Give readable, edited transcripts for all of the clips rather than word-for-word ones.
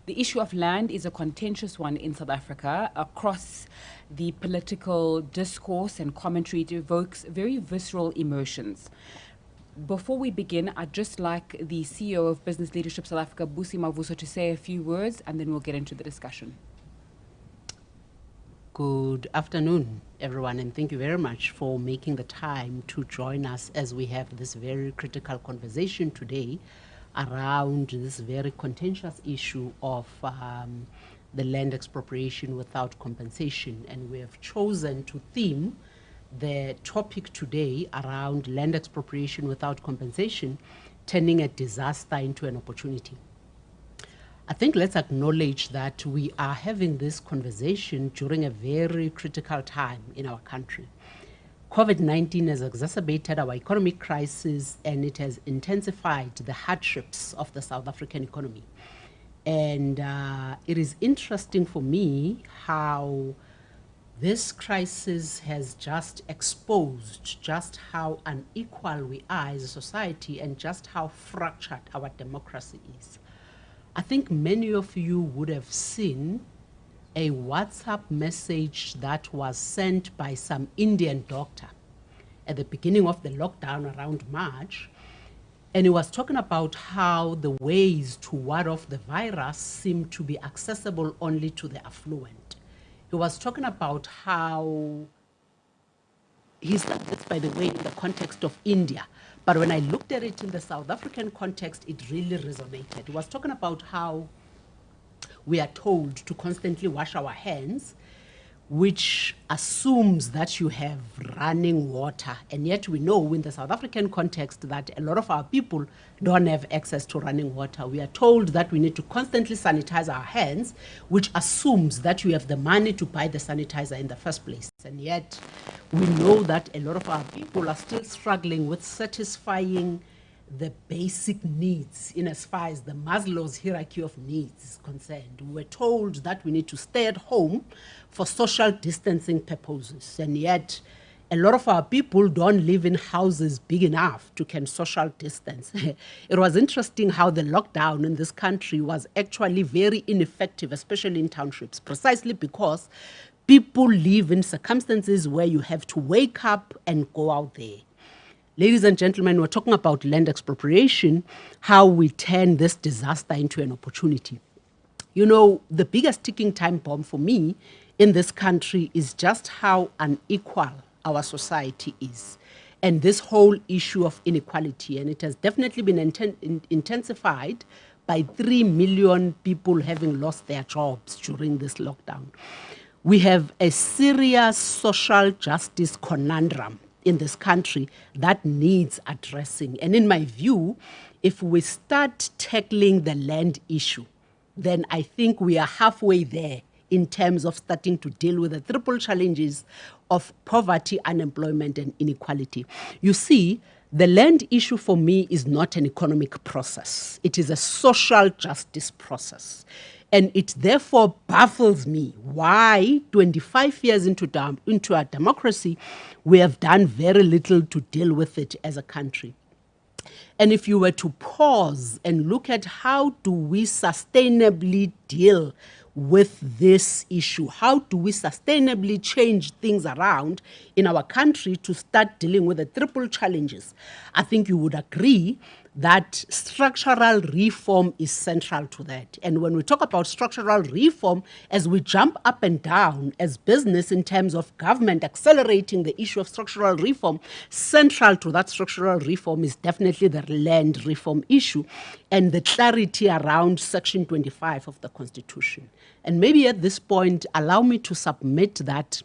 The issue of land is a contentious one in South Africa. Across the political discourse and commentary, it evokes very visceral emotions. Before we begin, I'd just like the CEO of Business Leadership South Africa, Busi Mavuso, to say a few words, and then we'll get into the discussion. Good afternoon, everyone, and thank you very much for making the time to join us as we have this very critical conversation today around this very contentious issue of the land expropriation without compensation. And we have chosen to theme the topic today around land expropriation without compensation, turning a disaster into an opportunity. I think let's acknowledge that we are having this conversation during a very critical time in our country. COVID-19 has exacerbated our economic crisis, and it has intensified the hardships of the South African economy. And it is interesting for me how this crisis has just exposed just how unequal we are as a society and just how fractured our democracy is. I think many of you would have seen a WhatsApp message that was sent by some Indian doctor at the beginning of the lockdown around March. And he was talking about how the ways to ward off the virus seem to be accessible only to the affluent. He was talking about how, he said this, by the way, in the context of India, but when I looked at it in the South African context, it really resonated. He was talking about how we are told to constantly wash our hands, which assumes that you have running water. And yet we know in the South African context that a lot of our people don't have access to running water. We are told that we need to constantly sanitize our hands, which assumes that you have the money to buy the sanitizer in the first place. And yet we know that a lot of our people are still struggling with satisfying the basic needs in as far as the Maslow's hierarchy of needs is concerned. We were told that we need to stay at home for social distancing purposes, and yet a lot of our people don't live in houses big enough to can social distance. It was interesting how the lockdown in this country was actually very ineffective, especially in townships, precisely because people live in circumstances where you have to wake up and go out there. Ladies and gentlemen, we're talking about land expropriation, how we turn this disaster into an opportunity. You know, the biggest ticking time bomb for me in this country is just how unequal our society is. And this whole issue of inequality, and it has definitely been intensified by 3 million people having lost their jobs during this lockdown. We have a serious social justice conundrum in this country that needs addressing. And in my view, if we start tackling the land issue, then I think we are halfway there in terms of starting to deal with the triple challenges of poverty, unemployment, and inequality. You see, the land issue for me is not an economic process. It is a social justice process. And it therefore baffles me why 25 years into our democracy, we have done very little to deal with it as a country. And if you were to pause and look at how do we sustainably deal with this issue, how do we sustainably change things around in our country to start dealing with the triple challenges, I think you would agree that structural reform is central to that. And when we talk about structural reform, as we jump up and down as business in terms of government accelerating the issue of structural reform, central to that structural reform is definitely the land reform issue and the clarity around Section 25 of the Constitution. And maybe at this point, allow me to submit that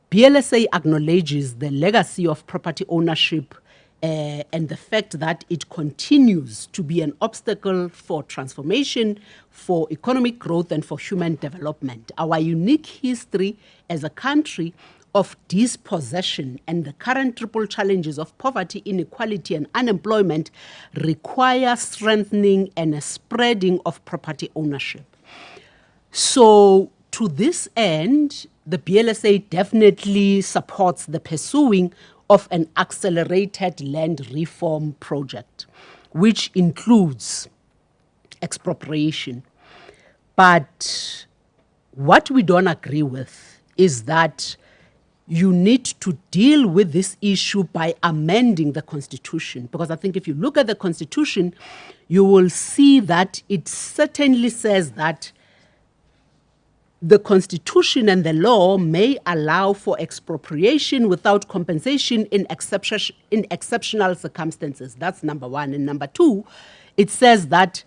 BLSA acknowledges the legacy of property ownership and the fact that it continues to be an obstacle for transformation, for economic growth, and for human development. Our unique history as a country of dispossession and the current triple challenges of poverty, inequality, and unemployment require strengthening and a spreading of property ownership. So to this end, the BLSA definitely supports the pursuing of an accelerated land reform project, which includes expropriation. But what we don't agree with is that you need to deal with this issue by amending the Constitution. Because I think if you look at the Constitution, you will see that it certainly says that the Constitution and the law may allow for expropriation without compensation in exceptional circumstances. That's number one. And number two, it says that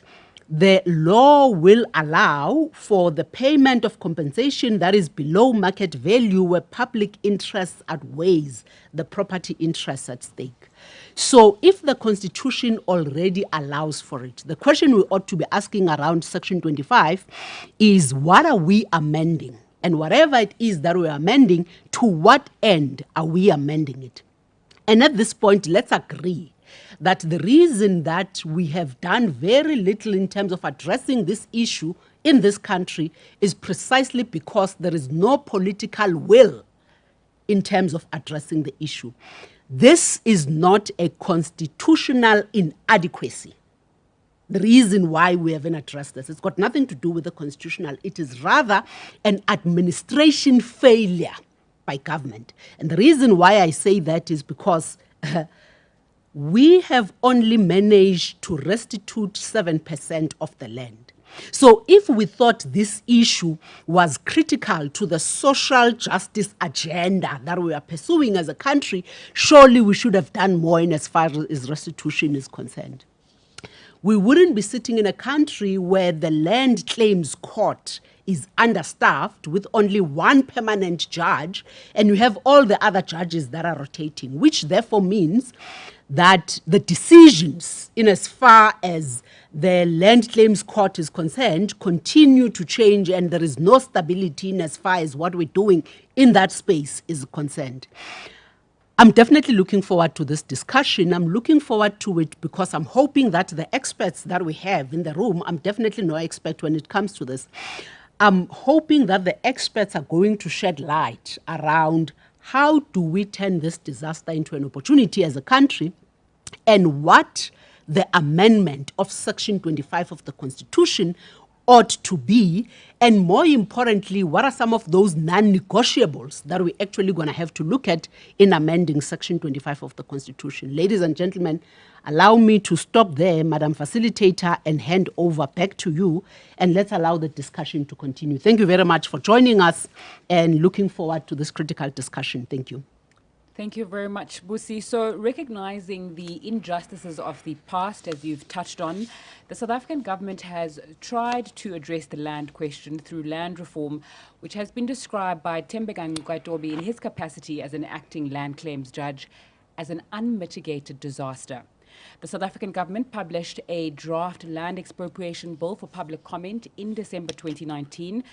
the law will allow for the payment of compensation that is below market value where public interest outweighs the property interests at stake. So if the Constitution already allows for it, the question we ought to be asking around Section 25 is, what are we amending? And whatever it is that we're amending, to what end are we amending it? And at this point, let's agree that the reason that we have done very little in terms of addressing this issue in this country is precisely because there is no political will in terms of addressing the issue. This is not a constitutional inadequacy. The reason why we haven't addressed this, it's got nothing to do with the constitutional. It is rather an administration failure by government. And the reason why I say that is because we have only managed to restitute 7% of the land. So if we thought this issue was critical to the social justice agenda that we are pursuing as a country, surely we should have done more in as far as restitution is concerned. We wouldn't be sitting in a country where the land claims court is understaffed with only one permanent judge, and you have all the other judges that are rotating, which therefore means that the decisions in as far as the land claims court is concerned continue to change, and there is no stability in as far as what we're doing in that space is concerned. I'm definitely looking forward to this discussion. I'm looking forward to it because I'm hoping that the experts that we have in the room, I'm definitely no expert when it comes to this, I'm hoping that the experts are going to shed light around how do we turn this disaster into an opportunity as a country, and what the amendment of Section 25 of the Constitution ought to be, and more importantly, what are some of those non-negotiables that we're actually going to have to look at in amending Section 25 of the Constitution. Ladies and gentlemen, allow me to stop there, Madam Facilitator, and hand over back to you, and let's allow the discussion to continue. Thank you very much for joining us, and looking forward to this critical discussion. Thank you. Thank you very much, Busi. So, recognizing the injustices of the past, as you've touched on, the South African government has tried to address the land question through land reform, which has been described by Thembeka Nkwaitobi in his capacity as an acting land claims judge as an unmitigated disaster. The South African government published a draft land expropriation bill for public comment in December 2019.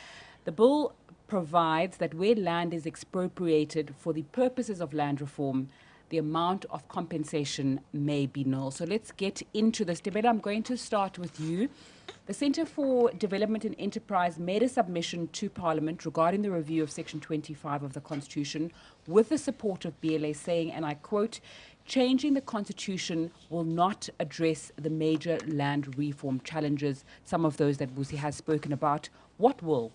The bill provides that where land is expropriated for the purposes of land reform, the amount of compensation may be null. So let's get into this debate. I'm going to start with you. The Centre for Development and Enterprise made a submission to Parliament regarding the review of Section 25 of the Constitution with the support of BLA, saying, and I quote, "Changing the Constitution will not address the major land reform challenges," some of those that Busi has spoken about. What will?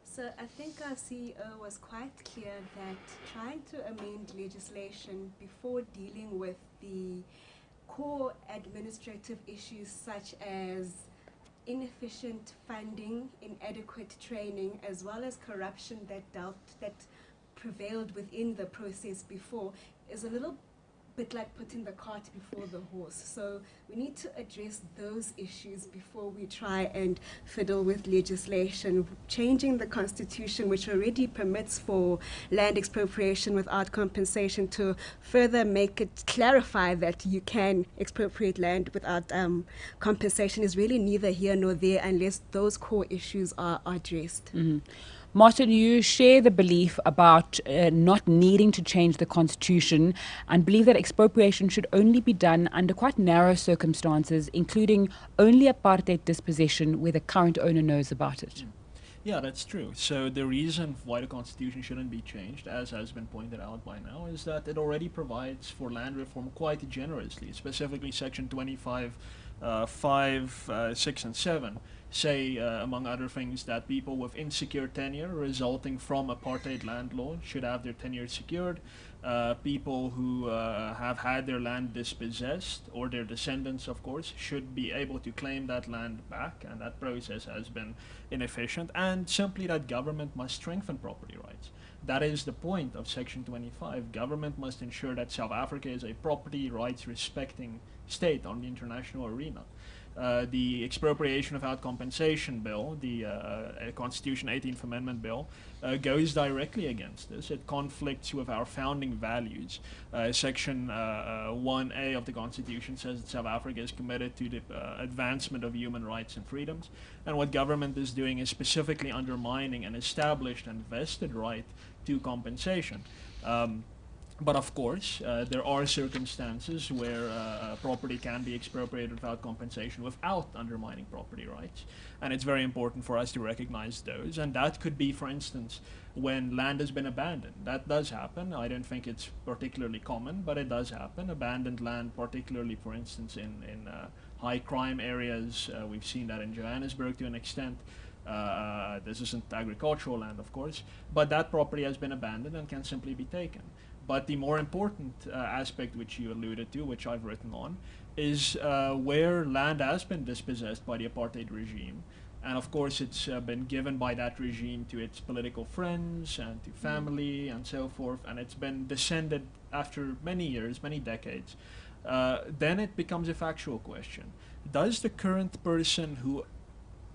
So I think our CEO was quite clear that trying to amend legislation before dealing with the core administrative issues such as inefficient funding, inadequate training, as well as corruption that prevailed within the process before, is a little bit like putting the cart before the horse. So we need to address those issues before we try and fiddle with legislation. Changing the Constitution, which already permits for land expropriation without compensation, to further make it clarify that you can expropriate land without compensation, is really neither here nor there unless those core issues are addressed. Mm-hmm. Martin, you share the belief about not needing to change the Constitution and believe that expropriation should only be done under quite narrow circumstances, including only apartheid dispossession where the current owner knows about it. Yeah, that's true. So the reason why the Constitution shouldn't be changed, as has been pointed out by now, is that it already provides for land reform quite generously, specifically Section 25 5, 6, and 7 say, among other things, that people with insecure tenure resulting from apartheid land law should have their tenure secured. People who have had their land dispossessed, or their descendants, of course, should be able to claim that land back, and that process has been inefficient. And simply that government must strengthen property rights. That is the point of Section 25. Government must ensure that South Africa is a property rights respecting state on the international arena. The Expropriation Without Compensation bill, the Constitution 18th Amendment bill, goes directly against this. It conflicts with our founding values. Section 1A of the Constitution says that South Africa is committed to the advancement of human rights and freedoms, and what government is doing is specifically undermining an established and vested right to compensation. But of course, there are circumstances where property can be expropriated without compensation without undermining property rights. And it's very important for us to recognize those. And that could be, for instance, when land has been abandoned. That does happen. I don't think it's particularly common, but it does happen. Abandoned land, particularly, for instance, in high crime areas. We've seen that in Johannesburg to an extent. This isn't agricultural land, of course, but that property has been abandoned and can simply be taken. But the more important aspect which you alluded to, which I've written on, is where land has been dispossessed by the apartheid regime. And of course it's been given by that regime to its political friends and to family and so forth, and it's been descended after many years, many decades. Then it becomes a factual question. Does the current person who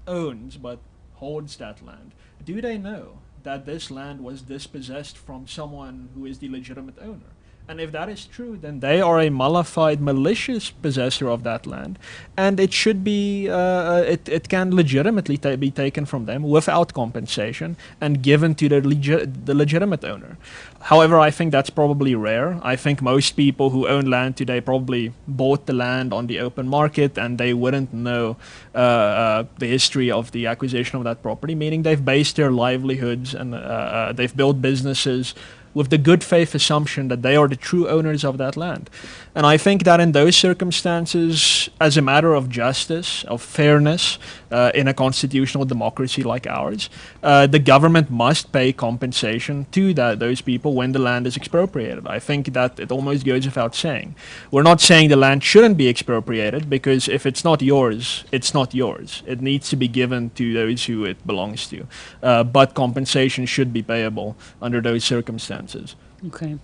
owns but holds that land, do they know that this land was dispossessed from someone who is the legitimate owner? And if that is true, then they are a mollified, malicious possessor of that land, and it should be, it can legitimately be taken from them without compensation and given to the legitimate owner. However, I think that's probably rare. I think most people who own land today probably bought the land on the open market, and they wouldn't know the history of the acquisition of that property, meaning they've based their livelihoods and they've built businesses with the good faith assumption that they are the true owners of that land. And I think that in those circumstances, as a matter of justice, of fairness, in a constitutional democracy like ours, the government must pay compensation to those people when the land is expropriated. I think that it almost goes without saying. We're not saying the land shouldn't be expropriated, because if it's not yours, it's not yours. It needs to be given to those who it belongs to. But compensation should be payable under those circumstances. Okay.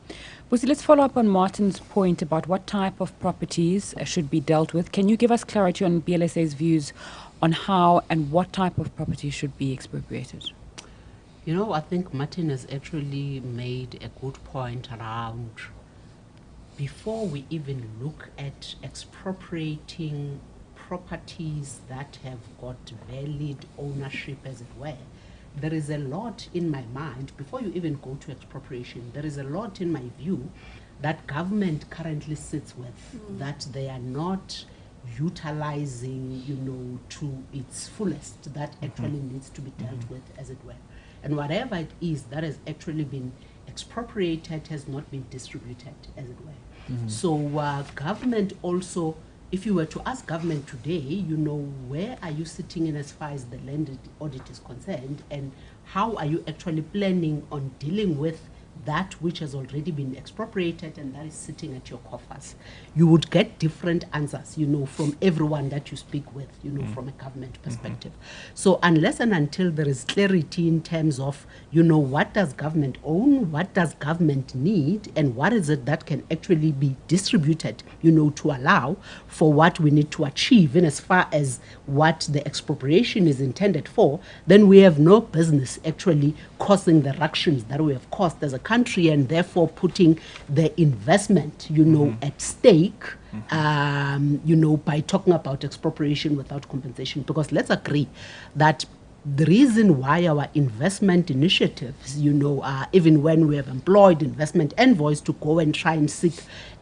Busi, let's follow up on Martin's point about what type of properties should be dealt with. Can you give us clarity on BLSA's views on how and what type of property should be expropriated? You know, I think Martin has actually made a good point around, before we even look at expropriating properties that have got valid ownership, as it were, there is a lot in my mind, before you even go to expropriation, there is a lot in my view that government currently sits with, that they are not utilizing, you know, to its fullest, that actually needs to be dealt with, as it were. And whatever it is that has actually been expropriated has not been distributed, as it were. So government also, if you were to ask government today, you know, where are you sitting in as far as the land audit is concerned, and how are you actually planning on dealing with that which has already been expropriated and that is sitting at your coffers? You would get different answers, you know, from everyone that you speak with, you know, from a government perspective. So unless and until there is clarity in terms of, you know, what does government own, what does government need, and what is it that can actually be distributed, you know, to allow for what we need to achieve in as far as what the expropriation is intended for, then we have no business actually causing the ructions that we have caused as a country, and therefore putting the investment, you know, at stake, you know, by talking about expropriation without compensation. Because let's agree that the reason why our investment initiatives, you know, even when we have employed investment envoys to go and try and seek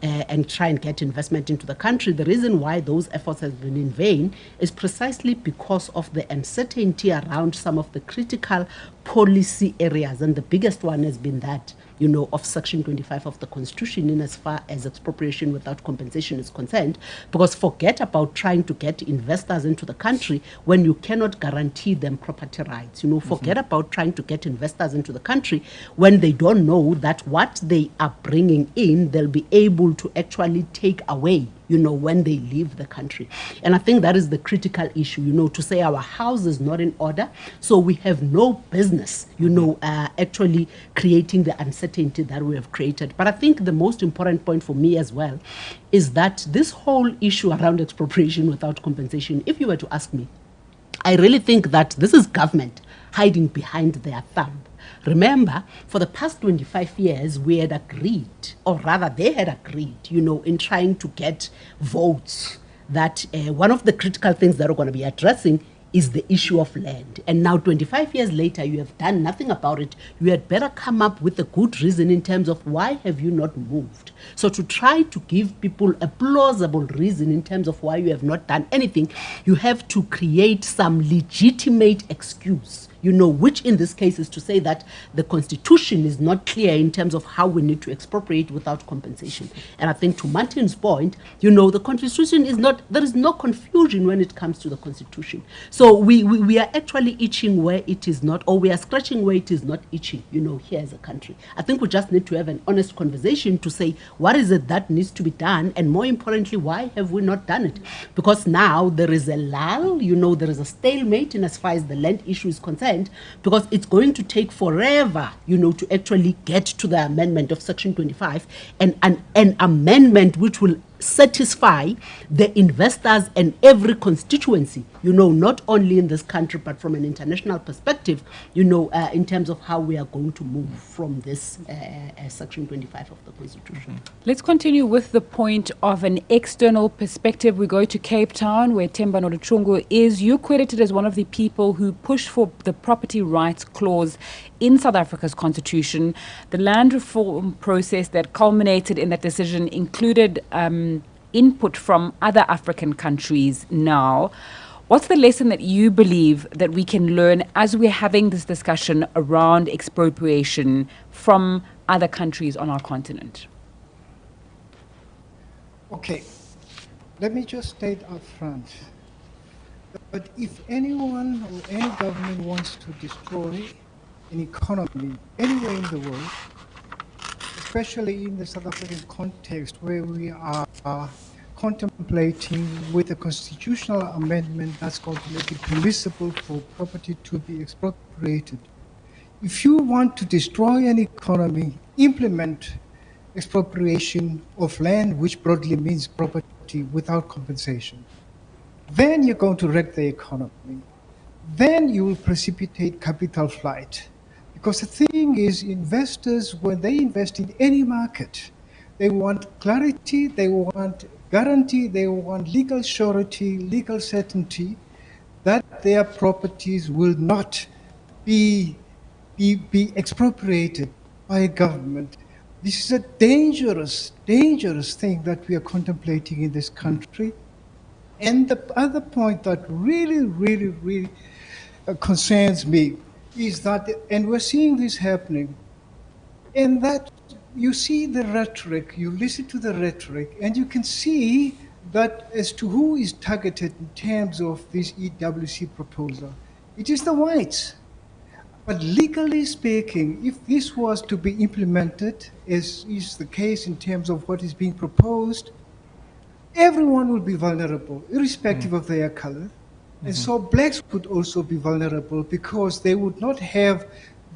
and try and get investment into the country, the reason why those efforts have been in vain is precisely because of the uncertainty around some of the critical policy areas. And the biggest one has been that of Section 25 of the Constitution in as far as expropriation without compensation is concerned, because forget about trying to get investors into the country when you cannot guarantee them property rights. Forget about trying to get investors into the country when they don't know that what they are bringing in, they'll be able to actually take away when they leave the country. And I think that is the critical issue, to say our house is not in order, so we have no business, actually creating the uncertainty that we have created. But I think the most important point for me as well is that this whole issue around expropriation without compensation, if you were to ask me, I really think that this is government hiding behind their thumb. Remember, for the past 25 years, we had agreed, or rather they had agreed, in trying to get votes, that one of the critical things that we're going to be addressing is the issue of land. And now 25 years later, you have done nothing about it. You had better come up with a good reason in terms of why have you not moved. So to try to give people a plausible reason in terms of why you have not done anything, you have to create some legitimate excuse, which in this case is to say that the Constitution is not clear in terms of how we need to expropriate without compensation. And I think to Martin's point, the Constitution is not, there is no confusion when it comes to the Constitution. So we are actually itching where it is not, or we are scratching where it is not itching, here as a country. I think we just need to have an honest conversation to say, what is it that needs to be done? And more importantly, why have we not done it? Because now there is a lull, there is a stalemate in as far as the land issue is concerned, because it's going to take forever, to actually get to the amendment of Section 25, and an amendment which will satisfy the investors and every constituency, not only in this country, but from an international perspective, in terms of how we are going to move from this Section 25 of the Constitution. Let's continue with the point of an external perspective. We go to Cape Town, where Themba Noruchungu is. You credited as one of the people who pushed for the property rights clause in South Africa's constitution. The land reform process that culminated in that decision included input from other African countries now. What's the lesson that you believe that we can learn as we're having this discussion around expropriation from other countries on our continent? Okay, let me just state up front that if anyone or any government wants to destroy an economy anywhere in the world, especially in the South African context where we are contemplating with a constitutional amendment that's going to make it permissible for property to be expropriated. If you want to destroy an economy, implement expropriation of land, which broadly means property without compensation. Then you're going to wreck the economy. Then you will precipitate capital flight. Because the thing is, investors, when they invest in any market, they want clarity, they want guarantee, they want legal surety, legal certainty that their properties will not be expropriated by a government. This is a dangerous, dangerous thing that we are contemplating in this country. And the other point that really concerns me is that, and we're seeing this happening, and that you see the rhetoric, you listen to the rhetoric, and you can see that as to who is targeted in terms of this EWC proposal. It is the whites. But legally speaking, if this was to be implemented, as is the case in terms of what is being proposed, everyone will be vulnerable, irrespective of their color. And so blacks would also be vulnerable because they would not have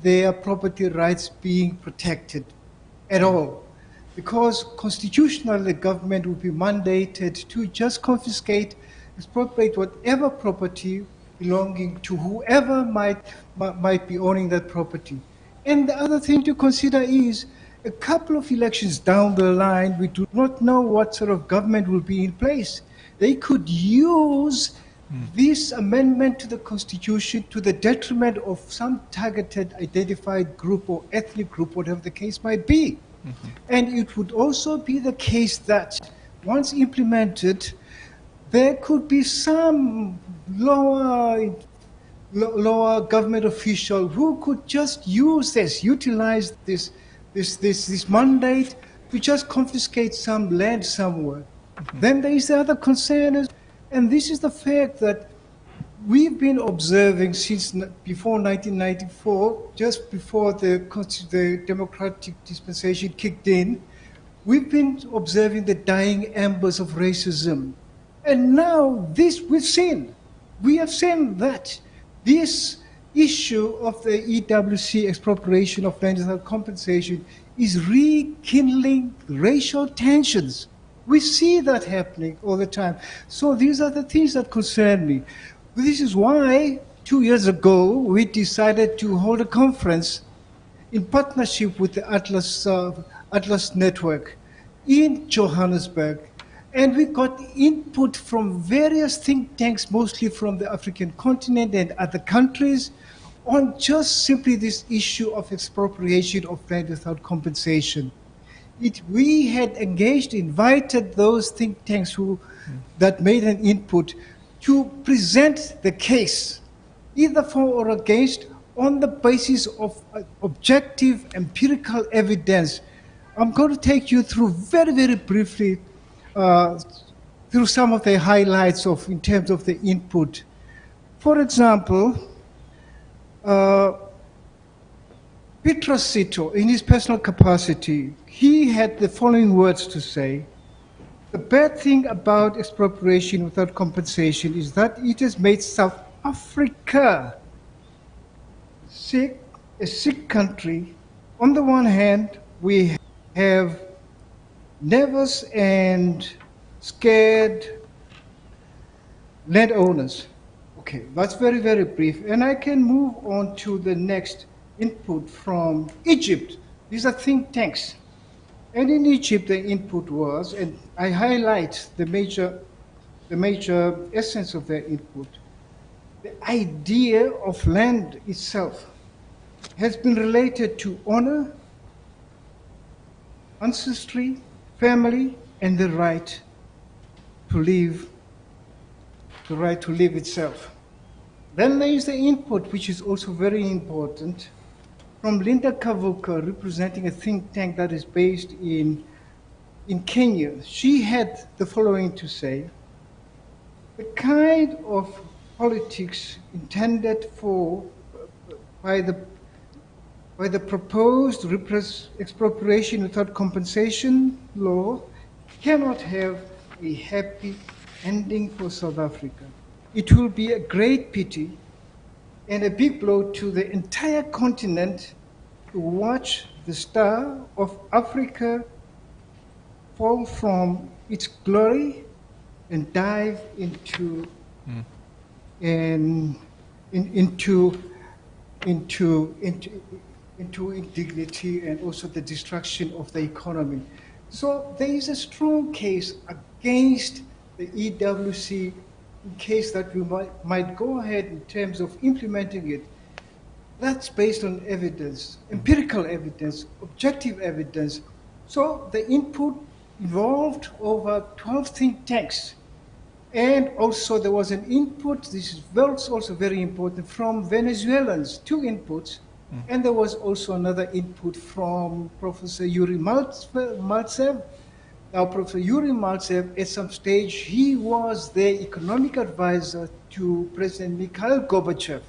their property rights being protected at all. Because constitutionally, the government would be mandated to just confiscate, expropriate whatever property belonging to whoever might be owning that property. And the other thing to consider is, a couple of elections down the line, we do not know what sort of government will be in place. They could use this amendment to the Constitution to the detriment of some targeted, identified group or ethnic group, whatever the case might be. And it would also be the case that once implemented, there could be some lower government official who could just use this, utilize this this mandate to just confiscate some land somewhere. Then there is the other concern, and this is the fact that we've been observing since before 1994, just before the democratic dispensation kicked in, we've been observing the dying embers of racism. And now this we have seen that this issue of the EWC expropriation of land without compensation is rekindling racial tensions. We see that happening all the time. So these are the things that concern me. This is why 2 years ago we decided to hold a conference in partnership with the Atlas Network in Johannesburg. And we got input from various think tanks, mostly from the African continent and other countries, on just simply this issue of expropriation of land without compensation. We had invited those think tanks that made an input to present the case, either for or against, on the basis of objective empirical evidence. I'm going to take you through very, very briefly through some of the highlights in terms of the input. For example, Petrus Sito, in his personal capacity, he had the following words to say: the bad thing about expropriation without compensation is that it has made South Africa a sick country. On the one hand, we have nervous and scared landowners. Okay, that's very, very brief. And I can move on to the next input from Egypt. These are think tanks. And in Egypt, the input was, and I highlight the major essence of their input. The idea of land itself has been related to honor, ancestry, family, and the right to live itself. Then there is the input, which is also very important, from Linda Kavuka, representing a think tank that is based in Kenya. She had the following to say: the kind of politics intended by the proposed expropriation without compensation law cannot have a happy ending for South Africa. It will be a great pity and a big blow to the entire continent to watch the star of Africa fall from its glory and dive into indignity and also the destruction of the economy. So there is a strong case against the EWC in case that we might go ahead in terms of implementing it. That's based on evidence, empirical evidence, objective evidence. So the input involved over 12 think tanks. And also there was an input, this is also very important, from Venezuelans, 2 inputs. And there was also another input from Professor Yuri Maltsev. Now, Professor Yuri Maltsev, at some stage, he was the economic advisor to President Mikhail Gorbachev.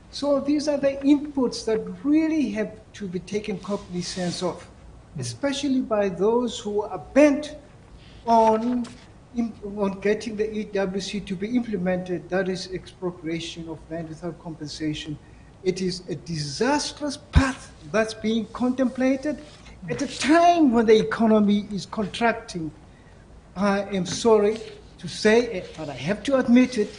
So these are the inputs that really have to be taken cognizance of, especially by those who are bent on getting the EWC to be implemented, that is expropriation of land without compensation. It is a disastrous path that's being contemplated at a time when the economy is contracting. I am sorry to say it, but I have to admit it,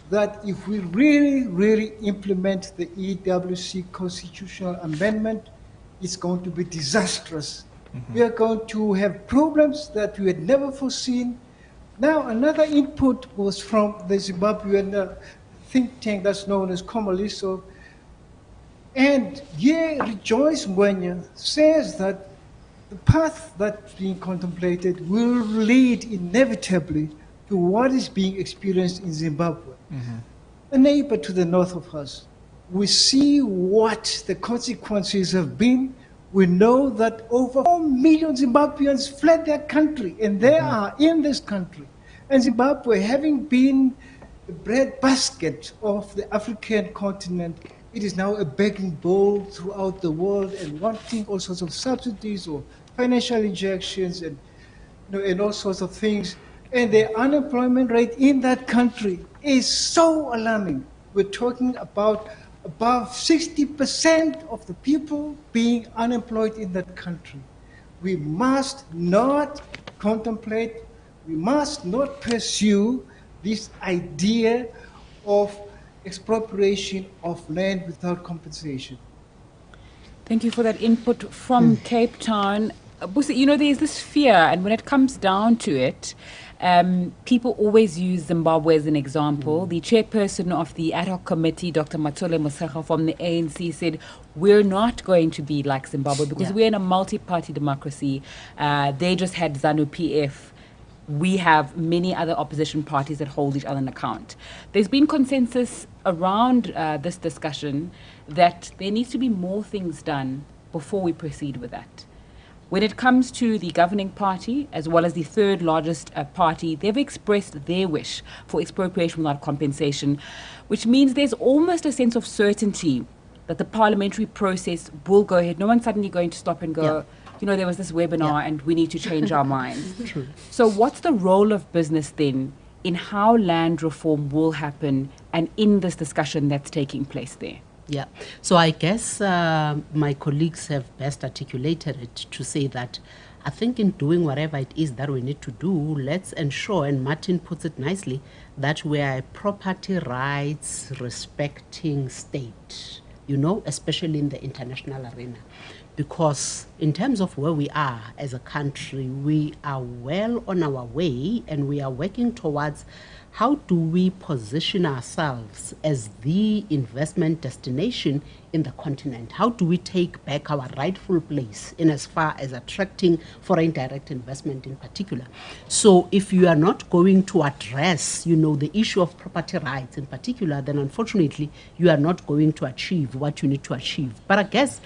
that if we really, really implement the EWC constitutional amendment, it's going to be disastrous. We are going to have problems that we had never foreseen. Now, another input was from the Zimbabwean think tank that's known as Komaliso. And here, Rejoice Ngwenya says that the path that's being contemplated will lead inevitably to what is being experienced in Zimbabwe. A neighbor to the north of us. We see what the consequences have been We know that over 4 million Zimbabweans fled their country, and they are in this country. And Zimbabwe, having been the breadbasket of the African continent, it is now a begging bowl throughout the world and wanting all sorts of subsidies or financial injections and, and all sorts of things. And the unemployment rate in that country is so alarming. We're talking about above 60% of the people being unemployed in that country. We must not contemplate, we must not pursue this idea of expropriation of land without compensation. Thank you for that input from Cape Town. Busi, there's this fear, and when it comes down to it, people always use Zimbabwe as an example. The chairperson of the ad hoc committee, Dr. Matsole Mosekga from the ANC, said, we're not going to be like Zimbabwe because we're in a multi-party democracy. They just had ZANU-PF. We have many other opposition parties that hold each other in account. There's been consensus around this discussion that there needs to be more things done before we proceed with that. When it comes to the governing party, as well as the third largest party, they've expressed their wish for expropriation without compensation, which means there's almost a sense of certainty that the parliamentary process will go ahead. No one's suddenly going to stop and go, there was this webinar and we need to change our minds. True. So what's the role of business then in how land reform will happen and in this discussion that's taking place there? Yeah. So I guess my colleagues have best articulated it to say that I think in doing whatever it is that we need to do, let's ensure, and Martin puts it nicely, that we are a property rights respecting state, especially in the international arena. Because in terms of where we are as a country, we are well on our way and we are working towards how do we position ourselves as the investment destination in the continent? How do we take back our rightful place in as far as attracting foreign direct investment in particular? So if you are not going to address, the issue of property rights in particular, then unfortunately you are not going to achieve what you need to achieve. But I guess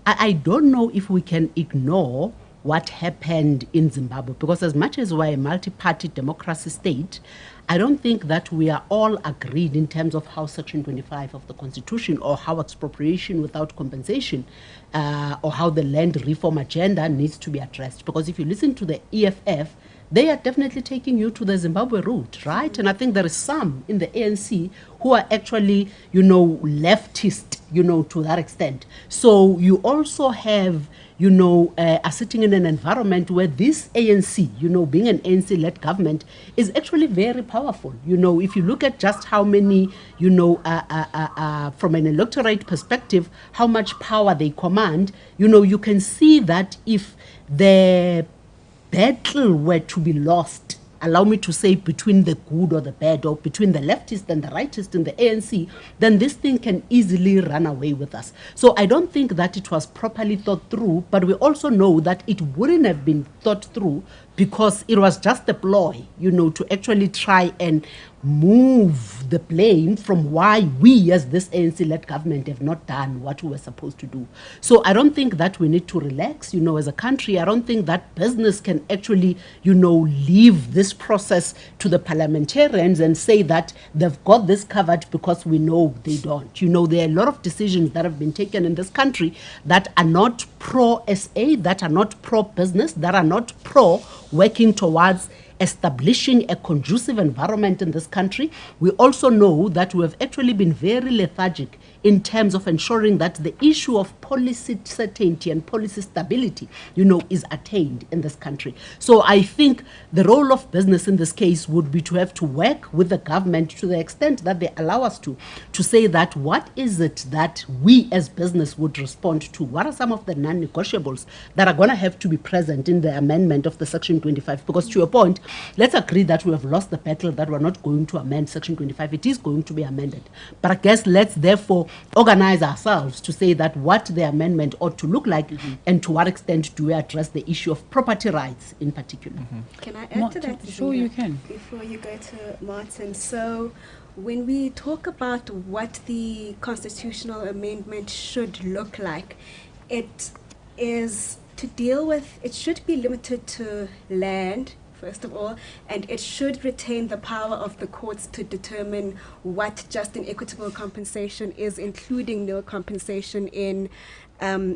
I don't know if we can ignore what happened in Zimbabwe, because as much as we're a multi-party democracy state, I don't think that we are all agreed in terms of how Section 25 of the Constitution or how expropriation without compensation or how the land reform agenda needs to be addressed. Because if you listen to the EFF, they are definitely taking you to the Zimbabwe route, right? And I think there is some in the ANC who are actually, leftist, to that extent. So you also have, are sitting in an environment where this ANC, being an ANC-led government, is actually very powerful. If you look at just how many, from an electorate perspective, how much power they command, you can see that if the battle were to be lost, allow me to say, between the good or the bad, or between the leftist and the rightist in the ANC, then this thing can easily run away with us. So I don't think that it was properly thought through, but we also know that it wouldn't have been thought through because it was just a ploy, to actually try and move the blame from why we as this ANC-led government have not done what we were supposed to do. So I don't think that we need to relax, as a country. I don't think that business can actually, leave this process to the parliamentarians and say that they've got this covered because we know they don't. There are a lot of decisions that have been taken in this country that are not pro-SA, that are not pro-business, that are not pro-working towards establishing a conducive environment in this country. We also know that we have actually been very lethargic in terms of ensuring that the issue of policy certainty and policy stability, is attained in this country. So I think the role of business in this case would be to have to work with the government to the extent that they allow us to say that what is it that we as business would respond to? What are some of the non-negotiables that are going to have to be present in the amendment of the Section 25? Because to your point, let's agree that we have lost the battle, that we're not going to amend Section 25. It is going to be amended. But I guess let's therefore organize ourselves to say that what the amendment ought to look like and to what extent do we address the issue of property rights in particular. Can I add to that? Sure, you can. Before you go to Martin. So when we talk about what the constitutional amendment should look like, it is to deal with, it should be limited to land, first of all, and it should retain the power of the courts to determine what just and equitable compensation is, including nil compensation in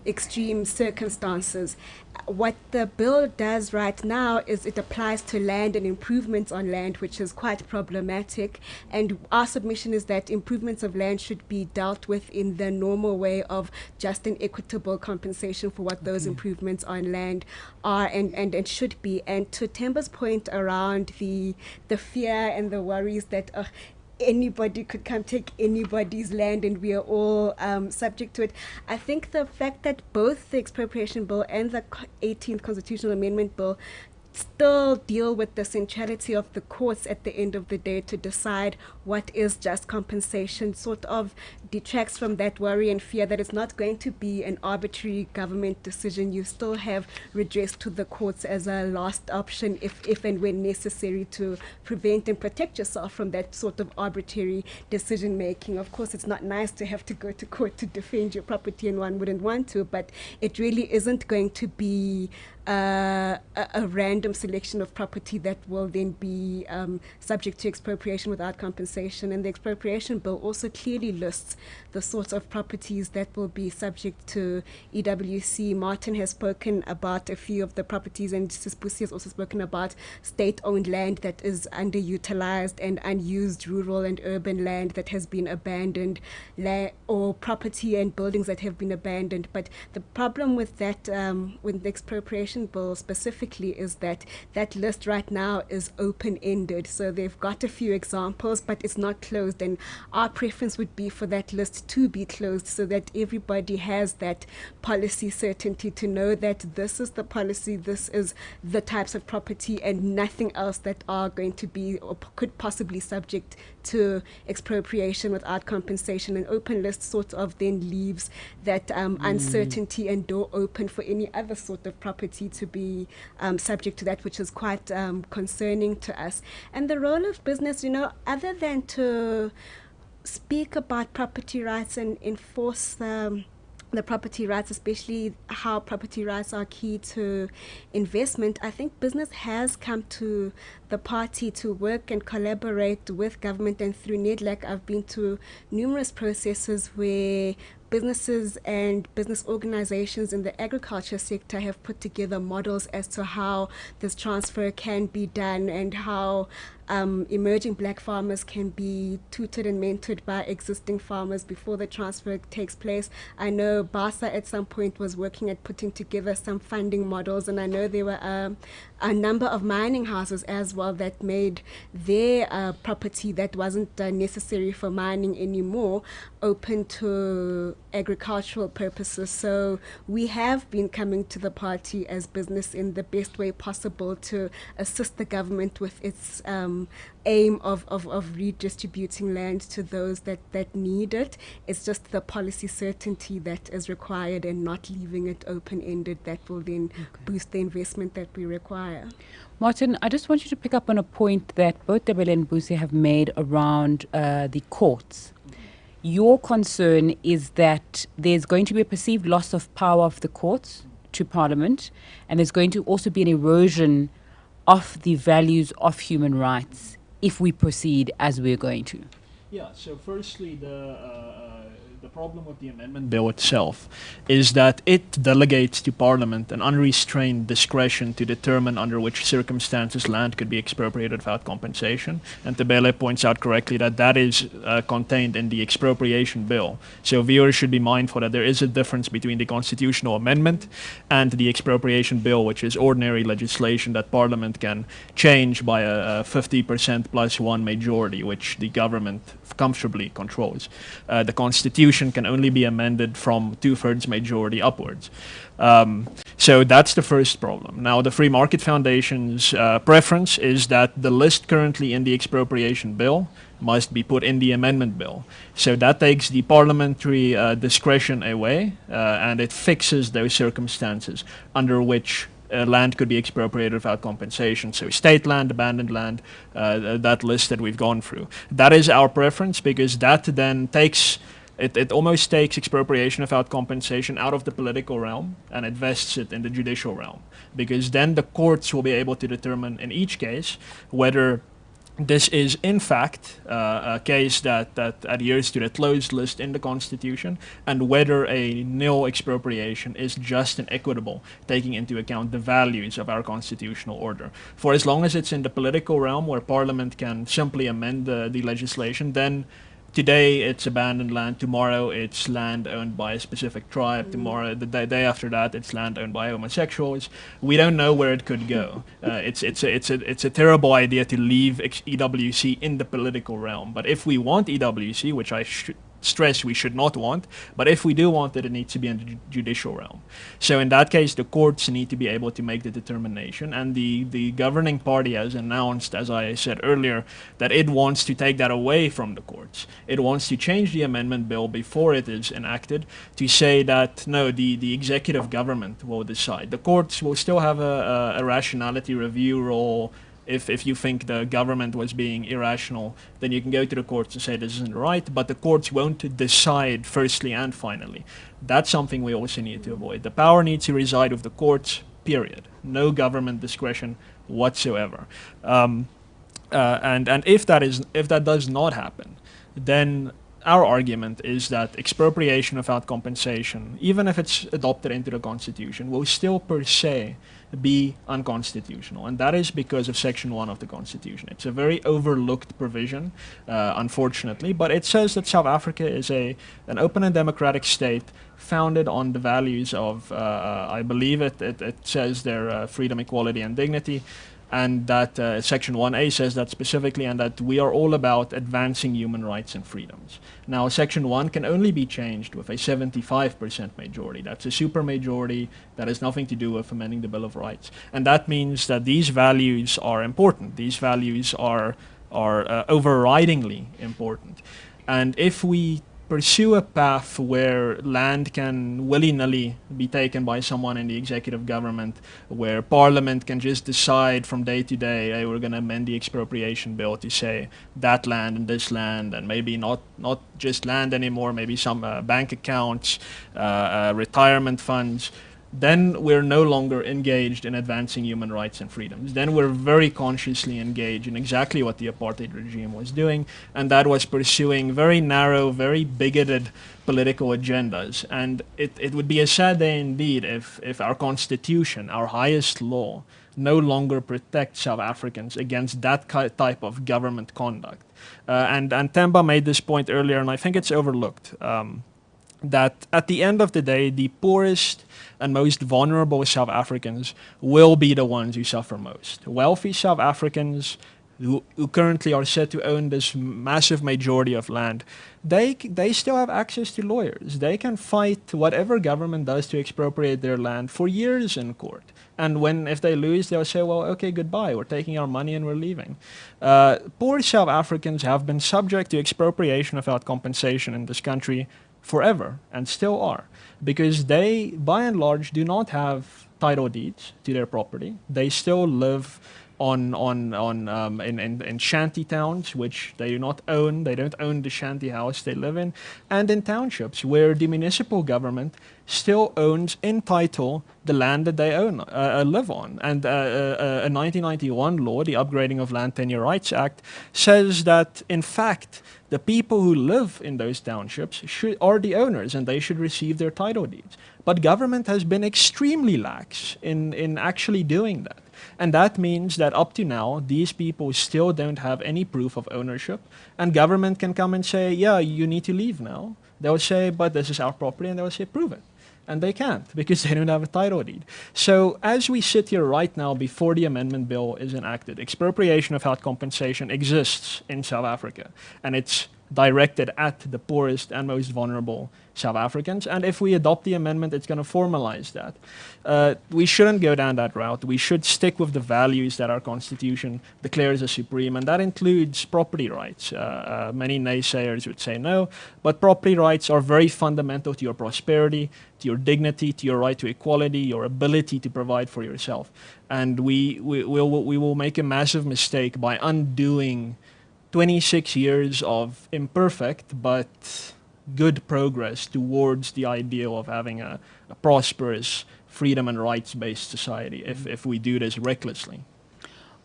extreme circumstances. What the bill does right now is it applies to land and improvements on land, which is quite problematic. And our submission is that improvements of land should be dealt with in the normal way of just and equitable compensation for what those improvements on land are and should be. And to Temba's point around the fear and the worries that anybody could come take anybody's land and we are all subject to it. I think the fact that both the Expropriation Bill and the 18th Constitutional Amendment Bill still deal with the centrality of the courts at the end of the day to decide what is just compensation sort of detracts from that worry and fear that it's not going to be an arbitrary government decision. You still have redress to the courts as a last option if and when necessary to prevent and protect yourself from that sort of arbitrary decision making. Of course, it's not nice to have to go to court to defend your property, and one wouldn't want to, but it really isn't going to be a random selection of property that will then be subject to expropriation without compensation. And the Expropriation Bill also clearly lists the sorts of properties that will be subject to EWC. Martin has spoken about a few of the properties, and Sisbusi has also spoken about state-owned land that is underutilized and unused rural and urban land that has been abandoned, or property and buildings that have been abandoned. But the problem with that, with the Expropriation Bill specifically, is that that list right now is open-ended. So they've got a few examples, but it's not closed. And our preference would be for that list to be closed so that everybody has that policy certainty to know that this is the policy, this is the types of property, and nothing else that are going to be or could possibly subject to expropriation without compensation. An open list sort of then leaves that uncertainty and door open for any other sort of property to be subject to that, which is quite concerning to us. And the role of business, other than to speak about property rights and enforce the property rights, especially how property rights are key to investment, I think business has come to the party to work and collaborate with government. And through NEDLAC, I've been to numerous processes where businesses and business organizations in the agriculture sector have put together models as to how this transfer can be done and how emerging black farmers can be tutored and mentored by existing farmers before the transfer takes place. I know BASA at some point was working at putting together some funding models, and I know there were a number of mining houses as well that made their property that wasn't necessary for mining anymore open to agricultural purposes. So we have been coming to the party as business in the best way possible to assist the government with its aim of redistributing land to those that need it. It's just the policy certainty that is required and not leaving it open-ended that will then boost the investment that we require. Martin, I just want you to pick up on a point that both Debele and Busi have made around the courts. Your concern is that there's going to be a perceived loss of power of the courts to Parliament, and there's going to also be an erosion of the values of human rights if we proceed as we're going to. Yeah, so firstly, the problem with the amendment bill itself is that it delegates to Parliament an unrestrained discretion to determine under which circumstances land could be expropriated without compensation. And Tebele points out correctly that is contained in the expropriation bill. So viewers should be mindful that there is a difference between the constitutional amendment and the expropriation bill, which is ordinary legislation that Parliament can change by a 50% plus one majority, which the government comfortably controls. The Constitution can only be amended from 2/3 majority upwards. So that's the first problem. Now, the Free Market Foundation's preference is that the list currently in the expropriation bill must be put in the amendment bill. So that takes the parliamentary discretion away, and it fixes those circumstances under which land could be expropriated without compensation. So state land, abandoned land, that list that we've gone through. That is our preference, because that then takes It almost takes expropriation without compensation out of the political realm and it vests it in the judicial realm, because then the courts will be able to determine in each case whether this is in fact a case that adheres to the closed list in the Constitution, and whether a nil expropriation is just and equitable, taking into account the values of our constitutional order. For as long as it's in the political realm where Parliament can simply amend the legislation, then today it's abandoned land, tomorrow it's land owned by a specific tribe, tomorrow, the day after that, it's land owned by homosexuals. We don't know where it could go. It's a terrible idea to leave EWC in the political realm. But if we want EWC, which I stress we should not want, but if we do want it, it needs to be in the judicial realm. So in that case, the courts need to be able to make the determination, and the governing party has announced, as I said earlier, that it wants to take that away from the courts. It wants to change the amendment bill before it is enacted to say that no, the executive government will decide. The courts will still have a rationality review role. If you think the government was being irrational, then you can go to the courts and say this isn't right, but the courts won't decide firstly and finally. That's something we also need to avoid. The power needs to reside with the courts, period. No government discretion whatsoever. And if that does not happen, then our argument is that expropriation without compensation, even if it's adopted into the Constitution, will still per se be unconstitutional, and that is because of Section 1 of the Constitution. It's a very overlooked provision, unfortunately, but it says that South Africa is an open and democratic state founded on the values of, I believe it says there, freedom, equality, and dignity, and that Section 1A says that specifically, and that we are all about advancing human rights and freedoms. Now, Section 1 can only be changed with a 75% majority. That's a supermajority that has nothing to do with amending the Bill of Rights. And that means that these values are important. These values are overridingly important. And if we pursue a path where land can willy-nilly be taken by someone in the executive government, where Parliament can just decide from day to day, hey, we're going to amend the expropriation bill to say that land and this land, and maybe not just land anymore, maybe some bank accounts, retirement funds, then we're no longer engaged in advancing human rights and freedoms. Then we're very consciously engaged in exactly what the apartheid regime was doing, and that was pursuing very narrow, very bigoted political agendas. And it would be a sad day indeed if our constitution, our highest law, no longer protects South Africans against that type of government conduct. And Themba made this point earlier, and I think it's overlooked. That at the end of the day, the poorest and most vulnerable South Africans will be the ones who suffer most. Wealthy South Africans who currently are said to own this massive majority of land, they still have access to lawyers. They can fight whatever government does to expropriate their land for years in court. And if they lose, they'll say, well, okay, goodbye, we're taking our money and we're leaving. Poor South Africans have been subject to expropriation without compensation in this country forever, and still are, because they, by and large, do not have title deeds to their property. They still live in shanty towns, which they do not own. They don't own the shanty house they live in, and in townships where the municipal government still owns in title the land that they own, live on. And a 1991 law, the Upgrading of Land Tenure Rights Act, says that, in fact, the people who live in those townships are the owners, and they should receive their title deeds. But government has been extremely lax in actually doing that. And that means that up to now, these people still don't have any proof of ownership, and government can come and say, yeah, you need to leave now. They'll say, but this is our property, and they'll say, prove it. And they can't, because they don't have a title deed. So as we sit here right now before the amendment bill is enacted, expropriation without compensation exists in South Africa, and it's directed at the poorest and most vulnerable South Africans. And if we adopt the amendment, it's going to formalize that. We shouldn't go down that route. We should stick with the values that our Constitution declares as supreme, and that includes property rights. Many naysayers would say no, but property rights are very fundamental to your prosperity, to your dignity, to your right to equality, your ability to provide for yourself. And we will make a massive mistake by undoing 26 years of imperfect but good progress towards the ideal of having a prosperous, freedom and rights-based society if we do this recklessly.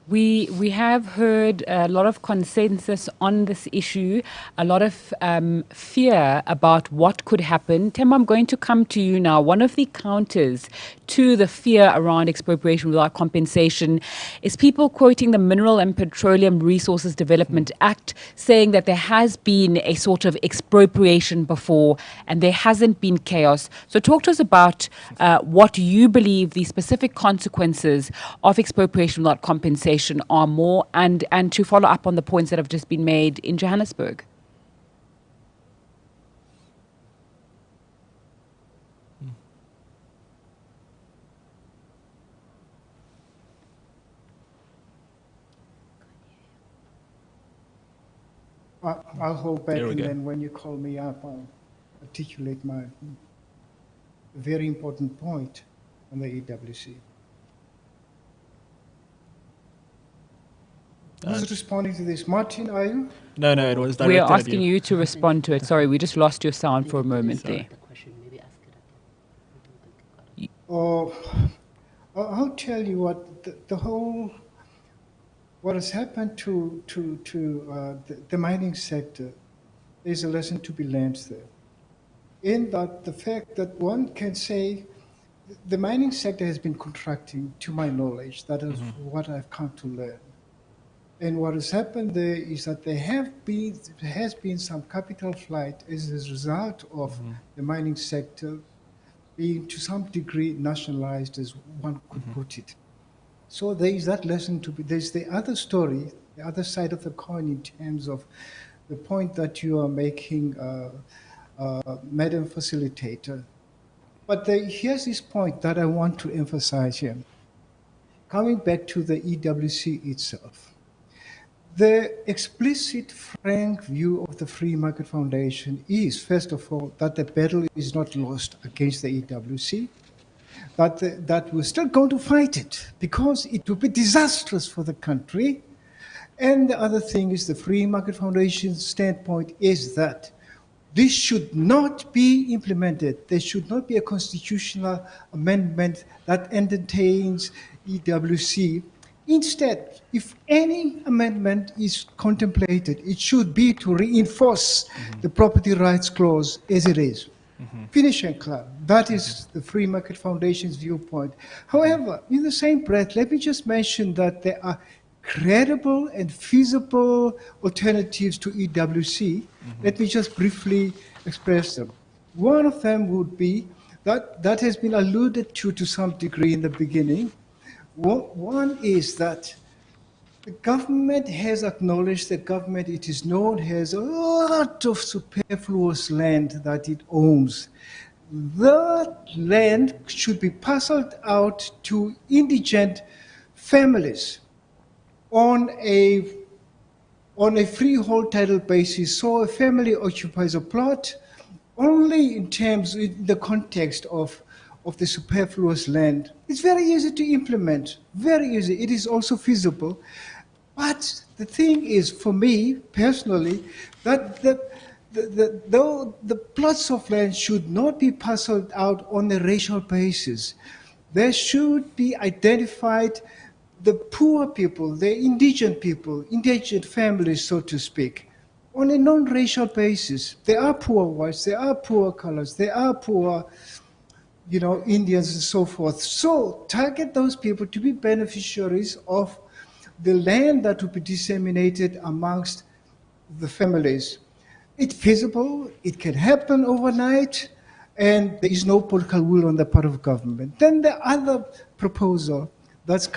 We have heard a lot of consensus on this issue, a lot of fear about what could happen. Tim, I'm going to come to you now. One of the counters to the fear around expropriation without compensation is people quoting the Mineral and Petroleum Resources Development Act, saying that there has been a sort of expropriation before and there hasn't been chaos. So talk to us about what you believe the specific consequences of expropriation without compensation are more, and to follow up on the points that have just been made in Johannesburg. I'll hold back, and go. then when you call me up, I'll articulate my very important point on the EWC. Who's responding to this? Martin, are you? No, it was directed We are at asking you to respond to it. Sorry, we just lost your sound for a moment there. The question, maybe ask it again. Or I'll tell you what the whole what has happened to the mining sector. There's a lesson to be learned there. In that, the fact that one can say the mining sector has been contracting, to my knowledge, that is what I've come to learn. And what has happened there is that there has been some capital flight as a result of the mining sector being to some degree nationalized, as one could put it. So there is that lesson to be. There's the other story, the other side of the coin in terms of the point that you are making, Madam Facilitator. But here's this point that I want to emphasize here. Coming back to the EWC itself. The explicit, frank view of the Free Market Foundation is, first of all, that the battle is not lost against the EWC, that we're still going to fight it because it would be disastrous for the country. And the other thing is the Free Market Foundation's standpoint is that this should not be implemented. There should not be a constitutional amendment that entertains EWC. Instead, if any amendment is contemplated, it should be to reinforce the property rights clause as it is. Finish and clear. That is the Free Market Foundation's viewpoint. However, in the same breath, let me just mention that there are credible and feasible alternatives to EWC. Let me just briefly express them. One of them would be that has been alluded to some degree in the beginning. One is that the government has acknowledged that it is known, has a lot of superfluous land that it owns. That land should be parceled out to indigent families on a freehold title basis. So a family occupies a plot only in the context of the superfluous land. It's very easy to implement, very easy. It is also feasible. But the thing is, for me personally, that the plots of land should not be parceled out on a racial basis. There should be identified the poor people, the indigent people, indigent families, so to speak, on a non-racial basis. There are poor whites, there are poor colors, there are poor Indians and so forth. So target those people to be beneficiaries of the land that will be disseminated amongst the families. It's feasible, it can happen overnight, and there is no political will on the part of government. Then the other proposal that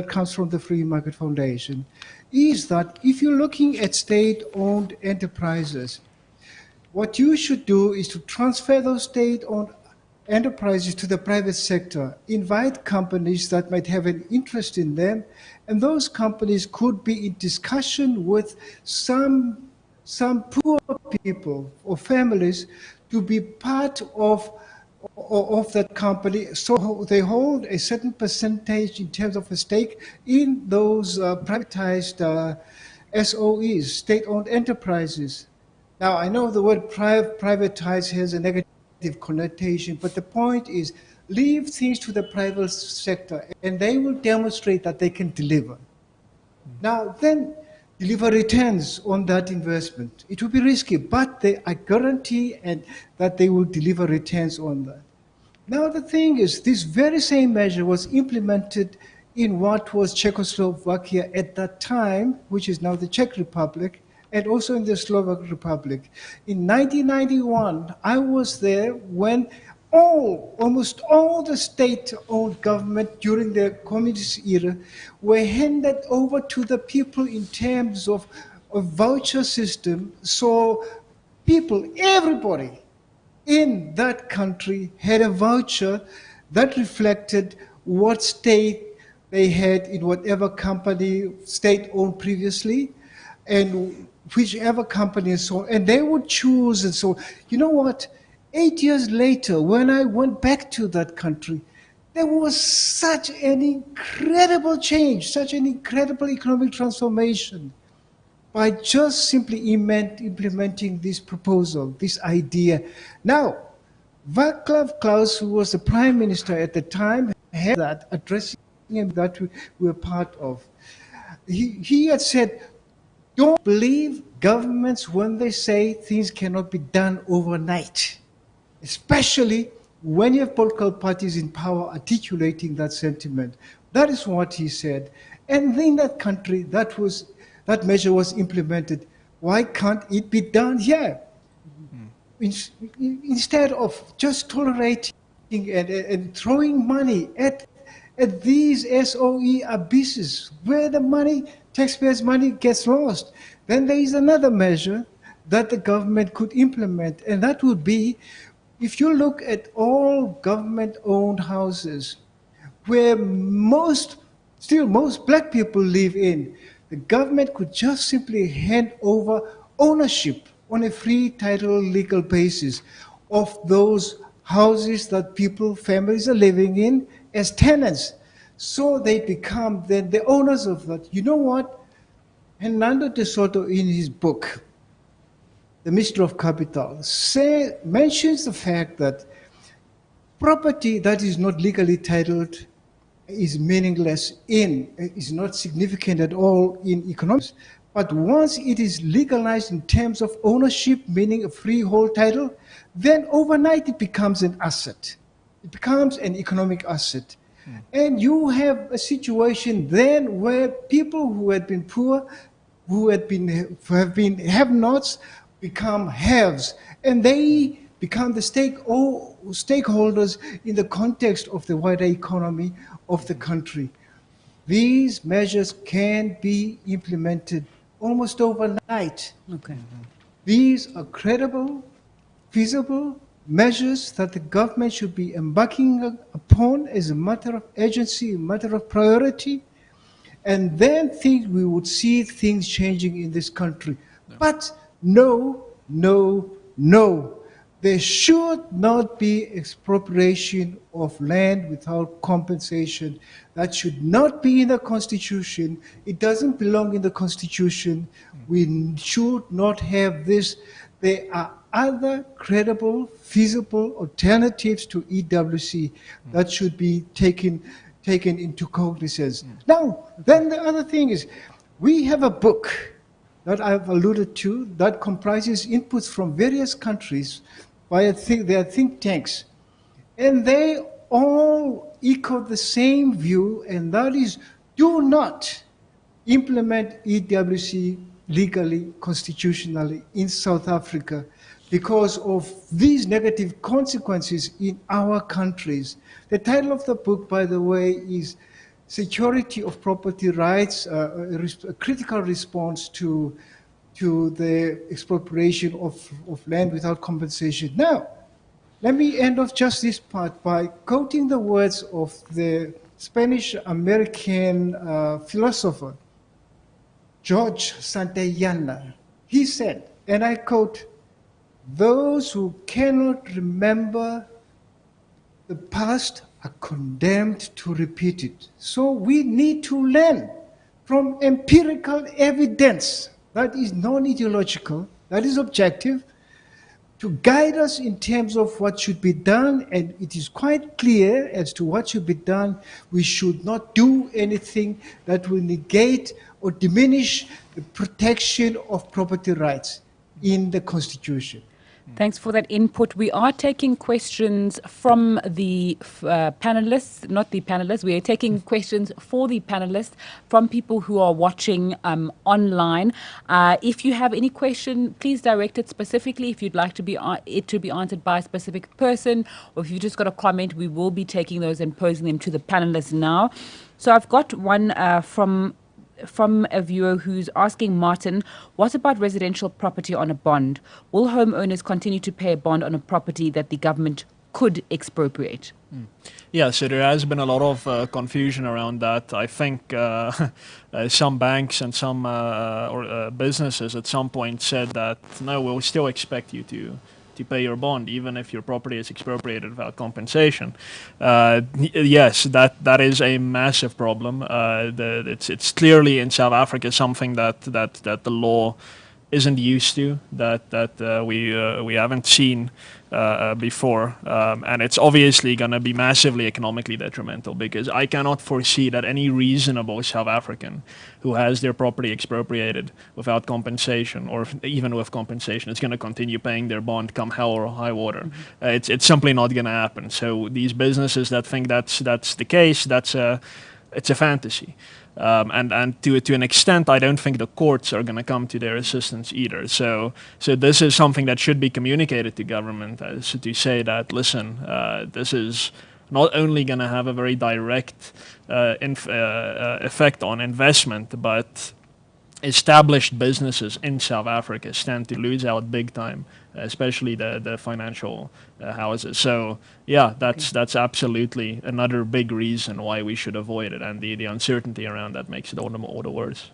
comes from the Free Market Foundation is that if you're looking at state-owned enterprises, what you should do is to transfer those state-owned enterprises to the private sector, invite companies that might have an interest in them, and those companies could be in discussion with some poor people or families to be part of that company. So they hold a certain percentage in terms of a stake in those privatized SOEs, state-owned enterprises. Now, I know the word privatize has a negative connotation, but the point is leave things to the private sector and they will demonstrate that they can deliver. Now, then deliver returns on that investment. It will be risky, but I guarantee that they will deliver returns on that. Now, the thing is, this very same measure was implemented in what was Czechoslovakia at that time, which is now the Czech Republic, and also in the Slovak Republic. In 1991, I was there when almost all the state-owned government during the communist era were handed over to the people in terms of a voucher system. So people, everybody in that country had a voucher that reflected what state they had in whatever company state-owned previously, and whichever company and so on, and they would choose and so on. You know what? 8 years later, when I went back to that country, there was such an incredible change, such an incredible economic transformation by just simply implementing this proposal, this idea. Now, Václav Klaus, who was the prime minister at the time, had that, addressing him that we were part of. He had said, don't believe governments when they say things cannot be done overnight, especially when you have political parties in power articulating that sentiment. That is what he said. And in that country, that measure was implemented. Why can't it be done here? Instead of just tolerating and throwing money at these SOE abysses, where the money, taxpayers' money gets lost, then there is another measure that the government could implement, and that would be, if you look at all government-owned houses, where most black people live in, the government could just simply hand over ownership on a free title legal basis of those houses that families are living in as tenants. So they become then the owners of that. You know what? Hernando de Soto, in his book, The Mystery of Capital, mentions the fact that property that is not legally titled is meaningless is not significant at all in economics. But once it is legalized in terms of ownership, meaning a freehold title, then overnight it becomes an asset. It becomes an economic asset. And you have a situation then where people who had been poor, who have been have-nots, become haves, and they become the stakeholders in the context of the wider economy of the country. These measures can be implemented almost overnight. Okay. These are credible, feasible measures that the government should be embarking upon as a matter of urgency, a matter of priority, and then we would see things changing in this country. No. But no. There should not be expropriation of land without compensation. That should not be in the Constitution. It doesn't belong in the Constitution. We should not have this. There are other credible, feasible alternatives to EWC that should be taken into cognizance. Now, then the other thing is, we have a book that I've alluded to that comprises inputs from various countries by their think tanks. And they all echo the same view, and that is, do not implement EWC legally, constitutionally in South Africa because of these negative consequences in our countries. The title of the book, by the way, is Security of Property Rights, a critical response to the expropriation of land without compensation. Now, let me end off just this part by quoting the words of the Spanish-American philosopher, George Santayana. He said, and I quote, "Those who cannot remember the past are condemned to repeat it." So we need to learn from empirical evidence that is non-ideological, that is objective, to guide us in terms of what should be done, and it is quite clear as to what should be done. We should not do anything that will negate or diminish the protection of property rights in the Constitution. Thanks for that input. We are taking questions from the panelists, not the panelists. We are taking questions for the panelists from people who are watching online. If you have any question, please direct it specifically. If you'd like to be it to be answered by a specific person, or if you just got a comment, we will be taking those and posing them to the panelists now. So I've got one from a viewer who's asking Martin, what about residential property on a bond? Will homeowners continue to pay a bond on a property that the government could expropriate? Yeah, so there has been a lot of confusion around that. I think some banks and some businesses at some point said that, no, we'll still expect you to pay your bond, even if your property is expropriated without compensation. Yes, that is a massive problem. It's clearly in South Africa something that the law isn't used to, that we haven't seen before, and it's obviously going to be massively economically detrimental, because I cannot foresee that any reasonable South African who has their property expropriated without compensation, or even with compensation, is going to continue paying their bond come hell or high water. It's simply not going to happen. So these businesses that think that's the case, it's a fantasy. And to an extent, I don't think the courts are going to come to their assistance either. So this is something that should be communicated to government, as to say that, listen, this is not only going to have a very direct effect on investment, but established businesses in South Africa stand to lose out big time, especially the financial houses. So yeah, that's absolutely another big reason why we should avoid it, and the uncertainty around that makes it all the worse.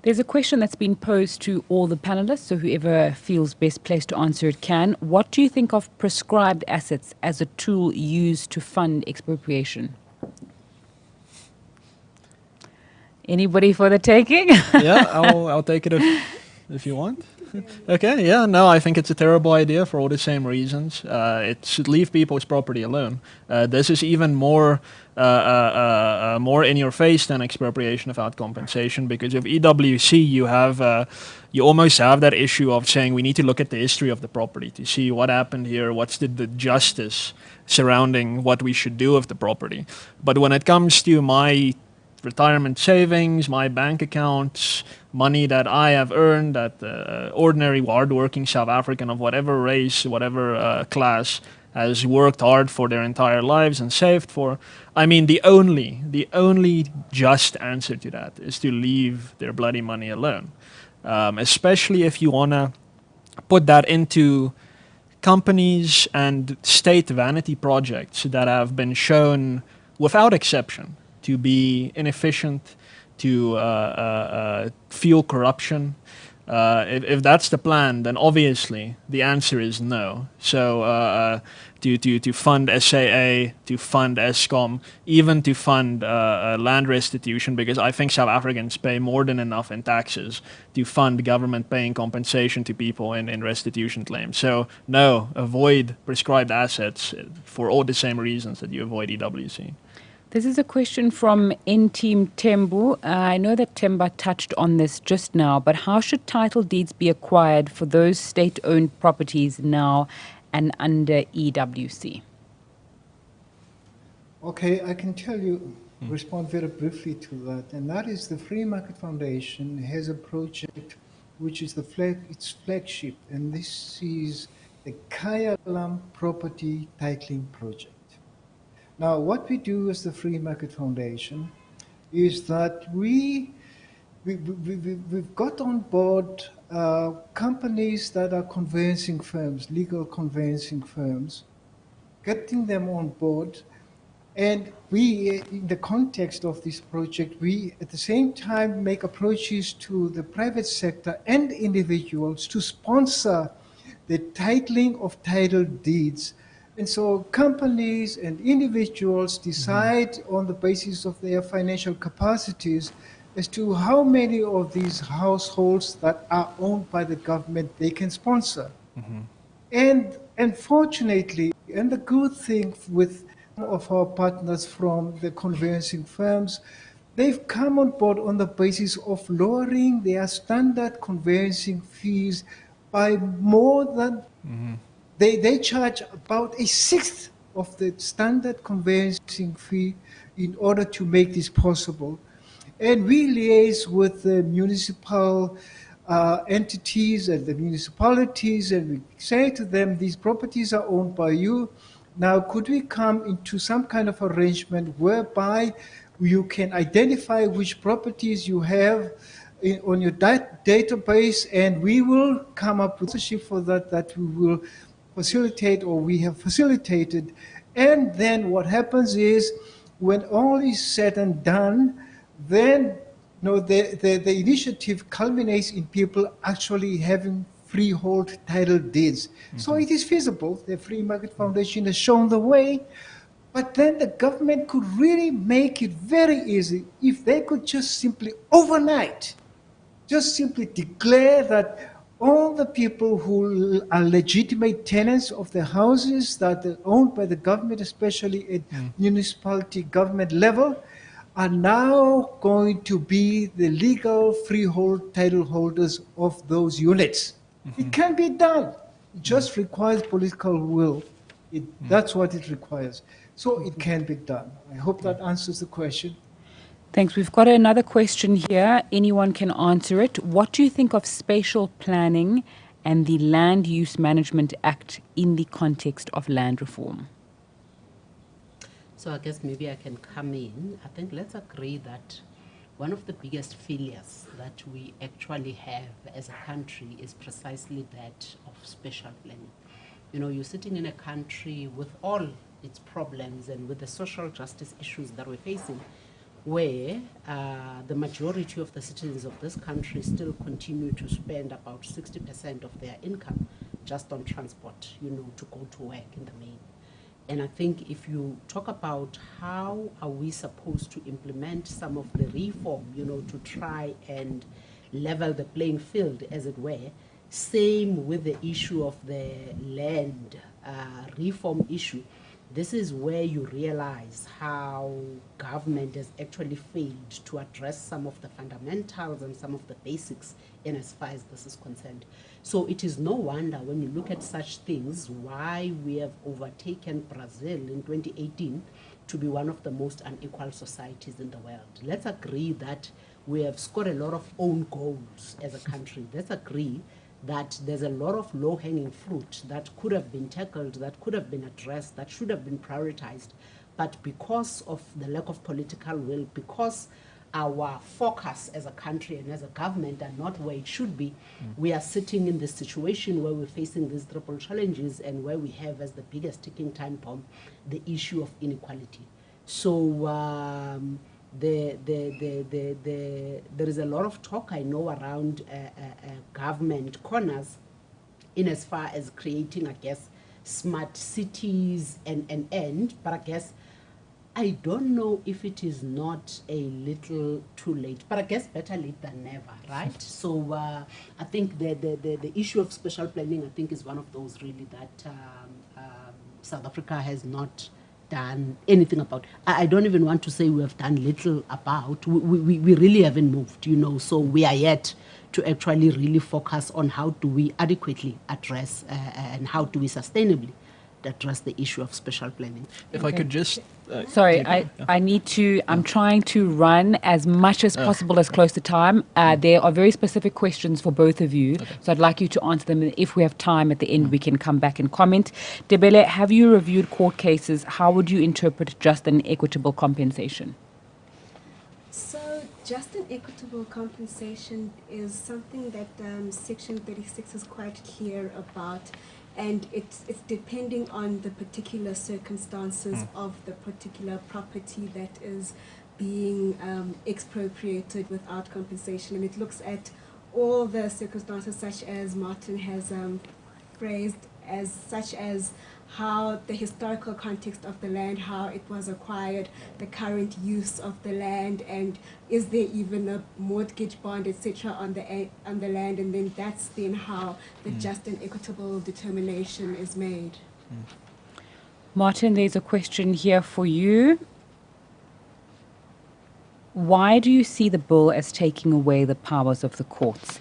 There's a question that's been posed to all the panelists, so whoever feels best placed to answer it can. What do you think of prescribed assets as a tool used to fund expropriation? Anybody for the taking? Yeah, I'll take it if you want. Okay, yeah, no, I think it's a terrible idea for all the same reasons. It should leave people's property alone. This is even more in your face than expropriation without compensation, because with EWC you almost have that issue of saying we need to look at the history of the property to see what happened here, what's the justice surrounding what we should do with the property. But when it comes to my retirement savings, my bank accounts, money that I have earned, that ordinary hard-working South African of whatever race, whatever class has worked hard for their entire lives and saved for. I mean, the only just answer to that is to leave their bloody money alone, especially if you want to put that into companies and state vanity projects that have been shown without exception to be inefficient, to fuel corruption. If that's the plan, then obviously the answer is no. So to fund SAA, to fund ESCOM, even to fund land restitution, because I think South Africans pay more than enough in taxes to fund government paying compensation to people in restitution claims. So no, avoid prescribed assets for all the same reasons that you avoid EWC. This is a question from N-Team Tembu. I know that Temba touched on this just now, but how should title deeds be acquired for those state-owned properties now and under EWC? Okay, I can tell you, respond very briefly to that, and that is the Free Market Foundation has a project which is its flagship, and this is the Kayalam Property Titling Project. Now, what we do as the Free Market Foundation is that we've got on board companies that are conveyancing firms, legal conveyancing firms, getting them on board. And we, in the context of this project, we at the same time make approaches to the private sector and individuals to sponsor the titling of title deeds. And so companies and individuals decide on the basis of their financial capacities as to how many of these households that are owned by the government they can sponsor. And unfortunately, and the good thing with some of our partners from the conveyancing firms, they've come on board on the basis of lowering their standard conveyancing fees by more than, they charge about a sixth of the standard conveyancing fee in order to make this possible. And we liaise with the municipal entities and the municipalities, and we say to them, these properties are owned by you. Now, could we come into some kind of arrangement whereby you can identify which properties you have on your database, and we will come up with a sheet for that we will facilitate, or we have facilitated. And then what happens is, when all is said and done, then the initiative culminates in people actually having freehold title deeds. So it is feasible. The Free Market Foundation has shown the way. But then the government could really make it very easy if they could just simply overnight, just simply declare that all the people who are legitimate tenants of the houses that are owned by the government, especially at municipality government level, are now going to be the legal freehold title holders of those units. It can be done. It just requires political will. That's what it requires. So it can be done. I hope that answers the question. Thanks. We've got another question here. Anyone can answer it. What do you think of spatial planning and the Land Use Management Act in the context of land reform? So I guess maybe I can come in. I think let's agree that one of the biggest failures that we actually have as a country is precisely that of spatial planning. You know, you're sitting in a country with all its problems and with the social justice issues that we're facing, where the majority of the citizens of this country still continue to spend about 60% of their income just on transport, you know, to go to work in the main. And I think if you talk about how are we supposed to implement some of the reform, you know, to try and level the playing field, as it were, same with the issue of the land reform issue, this is where you realize how government has actually failed to address some of the fundamentals and some of the basics in as far as this is concerned. So it is no wonder when you look at such things why we have overtaken Brazil in 2018 to be one of the most unequal societies in the world. Let's agree that we have scored a lot of own goals as a country. Let's agree that there's a lot of low-hanging fruit that could have been tackled, that could have been addressed, that should have been prioritized. But because of the lack of political will, because our focus as a country and as a government are not where it should be, we are sitting in this situation where we're facing these triple challenges and where we have as the biggest ticking time bomb the issue of inequality. So there is a lot of talk, I know, around government corners in as far as creating, I guess, smart cities and but I guess I don't know if it is not a little too late, but I guess better late than never, right? So I think the issue of spatial planning, I think, is one of those really that South Africa has not done anything about. I don't even want to say we have done little about. We really haven't moved, you know, so we are yet to actually really focus on how do we adequately address and how do we sustainably address the issue of spatial planning. If I could just... Sorry, I need to, I'm trying to run as much as possible as close to time. There are very specific questions for both of you, so I'd like you to answer them. And if we have time at the end, we can come back and comment. Debele, have you reviewed court cases? How would you interpret just and equitable compensation? So just and equitable compensation is something that Section 36 is quite clear about. And it's depending on the particular circumstances of the particular property that is being expropriated without compensation. And it looks at all the circumstances, such as Martin has phrased, such as how the historical context of the land, how it was acquired, the current use of the land, and is there even a mortgage bond, etc., on the land, and then that's then how the just and equitable determination is made. Martin, there's a question here for you. Why do you see the bill as taking away the powers of the courts?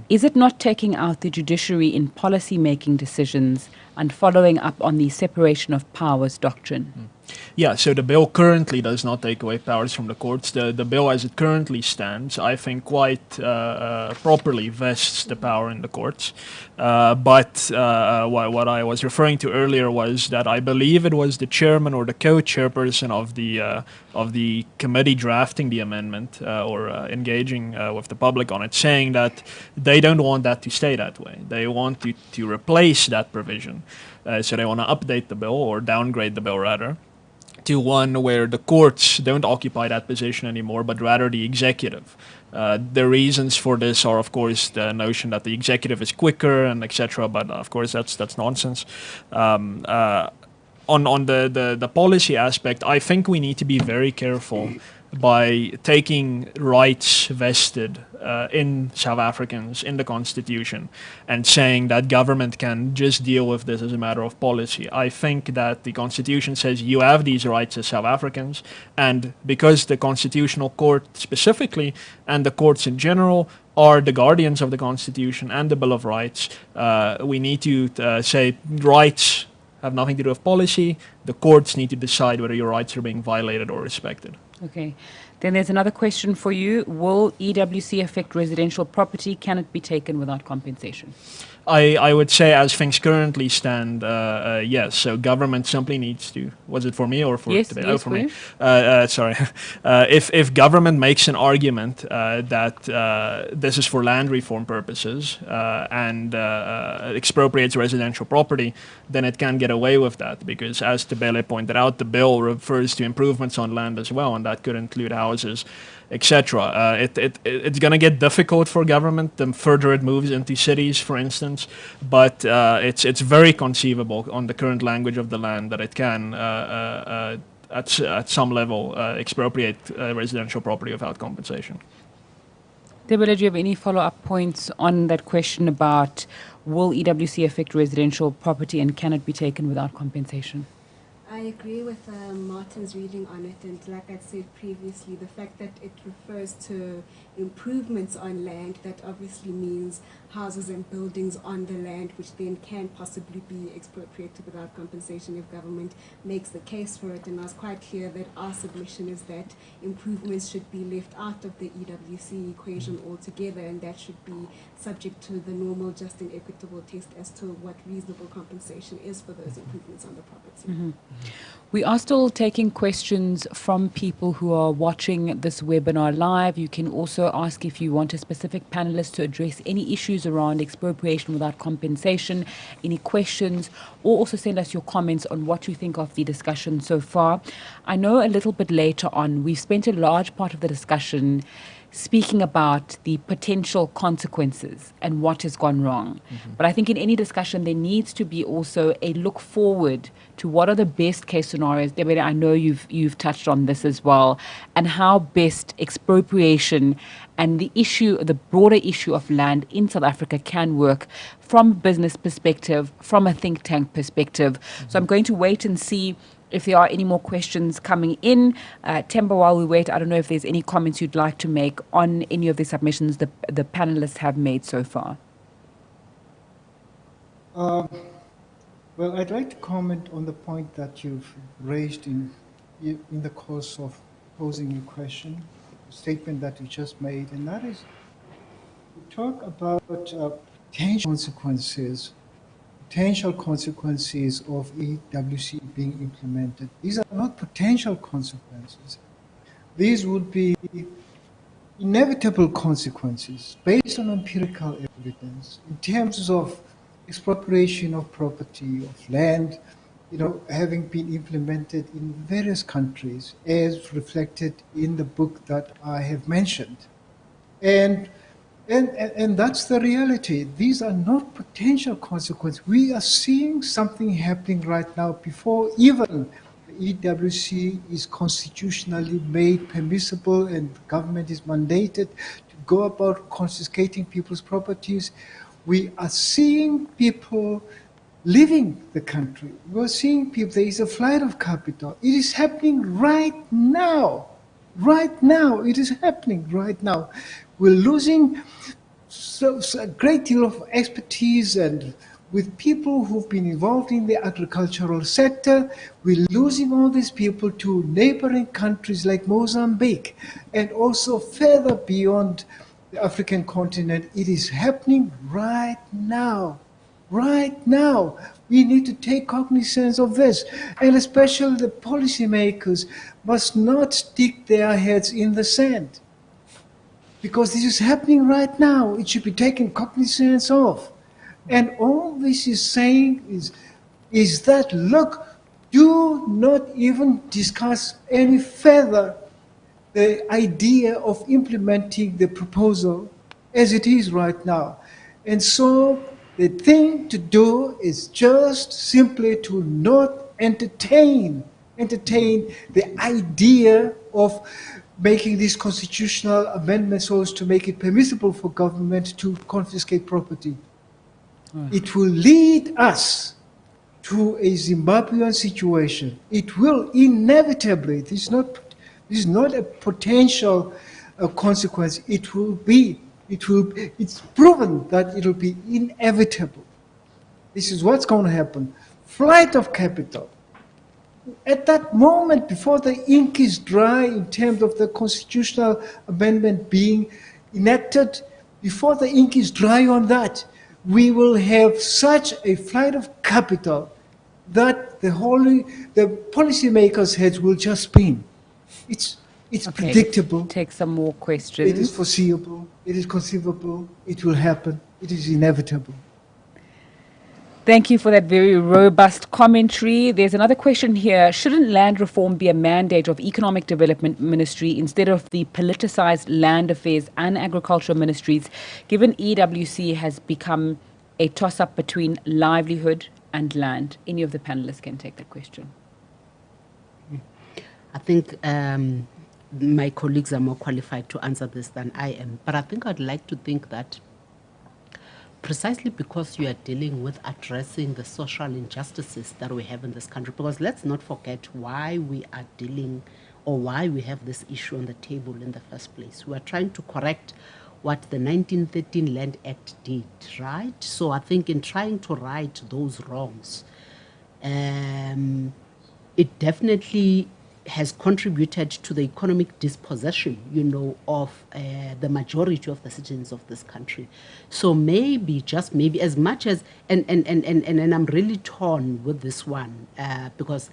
Is it not taking out the judiciary in policy-making decisions and following up on the separation of powers doctrine? Yeah, so the bill currently does not take away powers from the courts. The bill as it currently stands, I think, quite properly vests the power in the courts. But what I was referring to earlier was that I believe it was the chairman or the co-chairperson of the committee drafting the amendment or engaging with the public on it, saying that they don't want that to stay that way. They want to replace that provision. So they want to update the bill, or downgrade the bill rather, to one where the courts don't occupy that position anymore, but rather the executive. The reasons for this are, of course, the notion that the executive is quicker and etc. But of course, that's nonsense. On the policy aspect, I think we need to be very careful by taking rights vested in South Africans in the Constitution and saying that government can just deal with this as a matter of policy. I think that the Constitution says you have these rights as South Africans, and because the Constitutional Court specifically and the courts in general are the guardians of the Constitution and the Bill of Rights, we need to say rights have nothing to do with policy. The courts need to decide whether your rights are being violated or respected. Okay. Then there's another question for you. Will EWC affect residential property? Can it be taken without compensation? I would say, as things currently stand, yes. So government simply needs to. Was it for me or for today? Yes, oh, for me. Sorry. If government makes an argument that this is for land reform purposes and expropriates residential property, then it can get away with that, because, as Tebele pointed out, the bill refers to improvements on land as well, and that could include houses, etc. It's going to get difficult for government the further it moves into cities, for instance, but it's very conceivable on the current language of the land that it can, at some level, expropriate residential property without compensation. Deborah, do you have any follow-up points on that question about will EWC affect residential property and can it be taken without compensation? I agree with Martin's reading on it, and like I said previously, the fact that it refers to improvements on land, that obviously means houses and buildings on the land, which then can possibly be expropriated without compensation if government makes the case for it. And I was quite clear that our submission is that improvements should be left out of the EWC equation altogether, and that should be subject to the normal just and equitable test as to what reasonable compensation is for those improvements on the property. Mm-hmm. We are still taking questions from people who are watching this webinar live. You can also ask if you want a specific panelist to address any issues around expropriation without compensation, any questions, or also send us your comments on what you think of the discussion so far. I know a little bit later on, we've spent a large part of the discussion speaking about the potential consequences and what has gone wrong. Mm-hmm. But I think in any discussion, there needs to be also a look forward to what are the best case scenarios. Deborah, I know you've touched on this as well, and how best expropriation and the broader issue of land in South Africa can work from a business perspective, from a think tank perspective. Mm-hmm. So I'm going to wait and see if there are any more questions coming in. Temba, while we wait, I don't know if there's any comments you'd like to make on any of the submissions the panelists have made so far. Well, I'd like to comment on the point that you've raised in the course of posing your question, the statement that you just made, and that is, we talk about potential consequences of EWC being implemented. These are not potential consequences. These would be inevitable consequences based on empirical evidence in terms of expropriation of property, of land, having been implemented in various countries as reflected in the book that I have mentioned. And And that's the reality. These are not potential consequences. We are seeing something happening right now before even the EWC is constitutionally made permissible and the government is mandated to go about confiscating people's properties. We are seeing people leaving the country. We're seeing people, there is a flight of capital. It is happening right now. Right now, it is happening right now. We're losing so a great deal of expertise, and with people who've been involved in the agricultural sector, we're losing all these people to neighboring countries like Mozambique and also further beyond the African continent. It is happening right now. Right now, we need to take cognizance of this, and especially the policymakers must not stick their heads in the sand, because this is happening right now. It should be taken cognizance of. And all this is saying is that, look, do not even discuss any further the idea of implementing the proposal as it is right now. And so the thing to do is just simply to not entertain the idea of making these constitutional amendments so as to make it permissible for government to confiscate property. It will lead us to a Zimbabwean situation. It will inevitably, this is not a potential consequence. It's proven that it will be inevitable. This is what's going to happen. Flight of capital. At that moment, before the ink is dry in terms of the constitutional amendment being enacted, before the ink is dry on that, we will have such a flight of capital that the policymakers' heads will just spin. It's predictable. Take some more questions. It is foreseeable. It is conceivable. It will happen. It is inevitable. Thank you for that very robust commentary. There's another question here. Shouldn't land reform be a mandate of Economic Development Ministry instead of the politicized land affairs and agricultural ministries, given EWC has become a toss-up between livelihood and land? Any of the panelists can take that question. I think my colleagues are more qualified to answer this than I am. But I think I'd like to think that precisely because you are dealing with addressing the social injustices that we have in this country, because let's not forget why we are dealing or why we have this issue on the table in the first place. We are trying to correct what the 1913 Land Act did, right? So I think in trying to right those wrongs, it definitely has contributed to the economic dispossession, of the majority of the citizens of this country. So maybe, just maybe, as much as, and I'm really torn with this one, because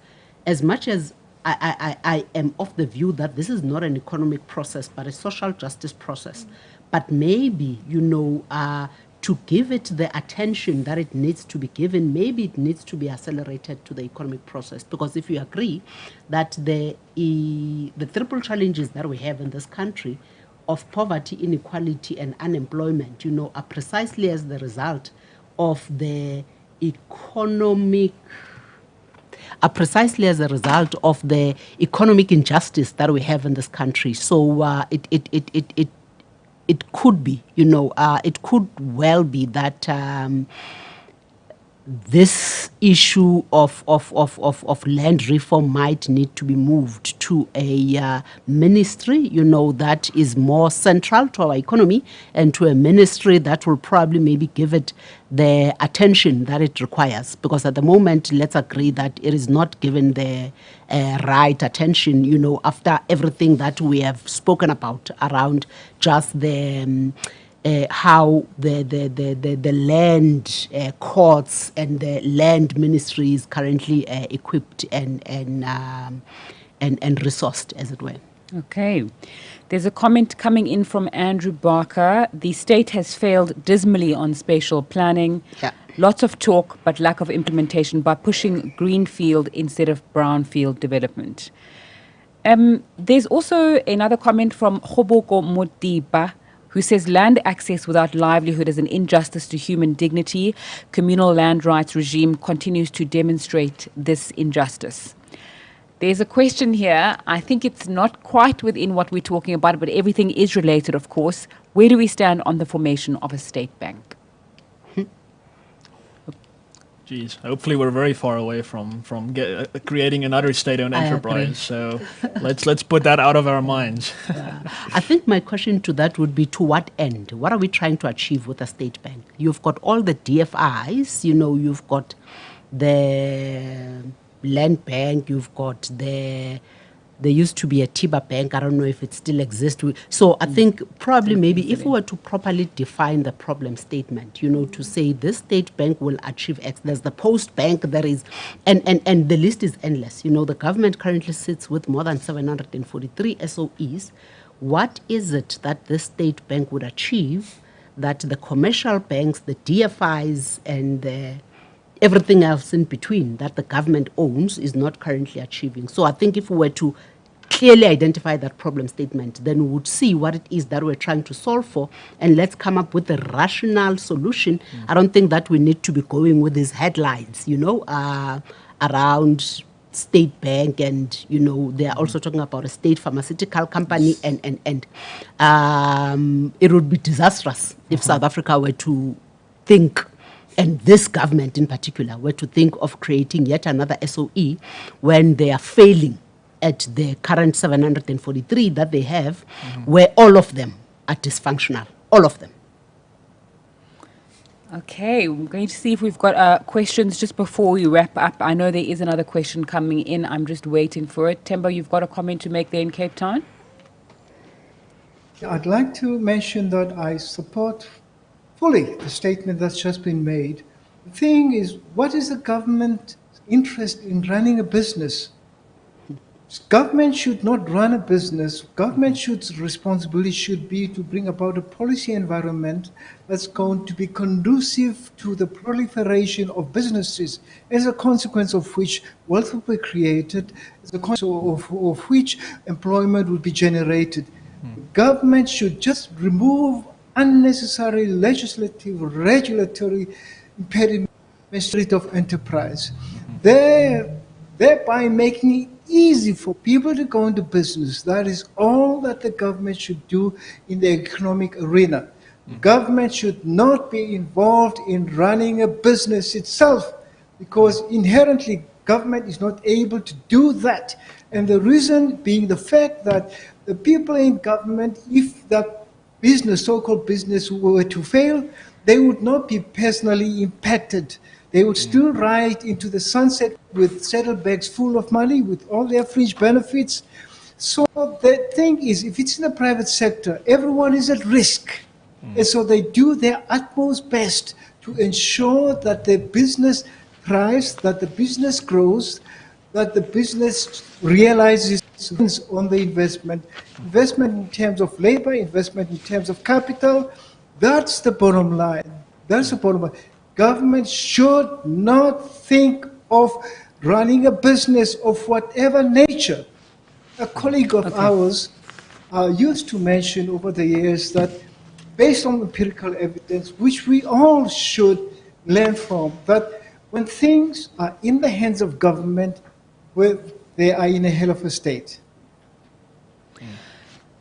as much as I am of the view that this is not an economic process, but a social justice process, but maybe, to give it the attention that it needs to be given, maybe it needs to be accelerated to the economic process. Because if you agree that the triple challenges that we have in this country of poverty, inequality, and unemployment, are precisely as the result of the economic injustice that we have in this country. So it could be, it could well be that this issue of land reform might need to be moved to a ministry, that is more central to our economy, and to a ministry that will probably maybe give it the attention that it requires. Because at the moment, let's agree that it is not given the right attention, after everything that we have spoken about around just the how the land courts and the land ministry is currently equipped and resourced, as it were. Okay. There's a comment coming in from Andrew Barker. The state has failed dismally on spatial planning. Yeah. Lots of talk, but lack of implementation by pushing greenfield instead of brownfield development. There's also another comment from Hoboko Motiba. who says land access without livelihood is an injustice to human dignity. Communal land rights regime continues to demonstrate this injustice. There's a question here. I think it's not quite within what we're talking about, but everything is related, of course. Where do we stand on the formation of a state bank? Geez, hopefully we're very far away from creating another state-owned I enterprise. agree. So let's put that out of our minds. I think my question to that would be, to what end? What are we trying to achieve with a state bank? You've got all the DFIs, you've got the land bank, you've got there used to be a TIBA bank. I don't know if it still exists. So I think probably maybe if we were to properly define the problem statement, to say this state bank will achieve X, there's the post bank, there is, and the list is endless. The government currently sits with more than 743 SOEs. What is it that this state bank would achieve that the commercial banks, the DFIs, and everything else in between that the government owns is not currently achieving? So I think if we were to clearly identify that problem statement, then we would see what it is that we're trying to solve for, and let's come up with a rational solution. I don't think that we need to be going with these headlines, around state bank, and they are also talking about a state pharmaceutical company, and it would be disastrous if South Africa were to think, and this government in particular, were to think of creating yet another SOE when they are failing at the current 743 that they have, where all of them are dysfunctional, all of them. Okay, we're going to see if we've got questions just before we wrap up. I know there is another question coming in. I'm just waiting for it. Temba, you've got a comment to make there in Cape Town? I'd like to mention that I support fully the statement that's just been made. The thing is, what is the government's interest in running a business? Government should not run a business. Government's responsibility should be to bring about a policy environment that's going to be conducive to the proliferation of businesses, as a consequence of which wealth will be created, as a consequence of which employment will be generated. Government should just remove unnecessary legislative, regulatory impediment of enterprise, thereby making it easy for people to go into business. That is all that the government should do in the economic arena. Government should not be involved in running a business itself, because inherently government is not able to do that. And the reason being the fact that the people in government, if that business, so-called business, were to fail, they would not be personally impacted. They would still ride into the sunset with saddlebags full of money, with all their fringe benefits. So the thing is, if it's in the private sector, everyone is at risk. And so they do their utmost best to ensure that the business thrives, that the business grows, that the business realizes on the investment in terms of labor, investment in terms of capital. That's the bottom line. That's the bottom line. Government should not think of running a business of whatever nature. A colleague of ours used to mention over the years that, based on empirical evidence, which we all should learn from, that when things are in the hands of government, they are in a hell of a state.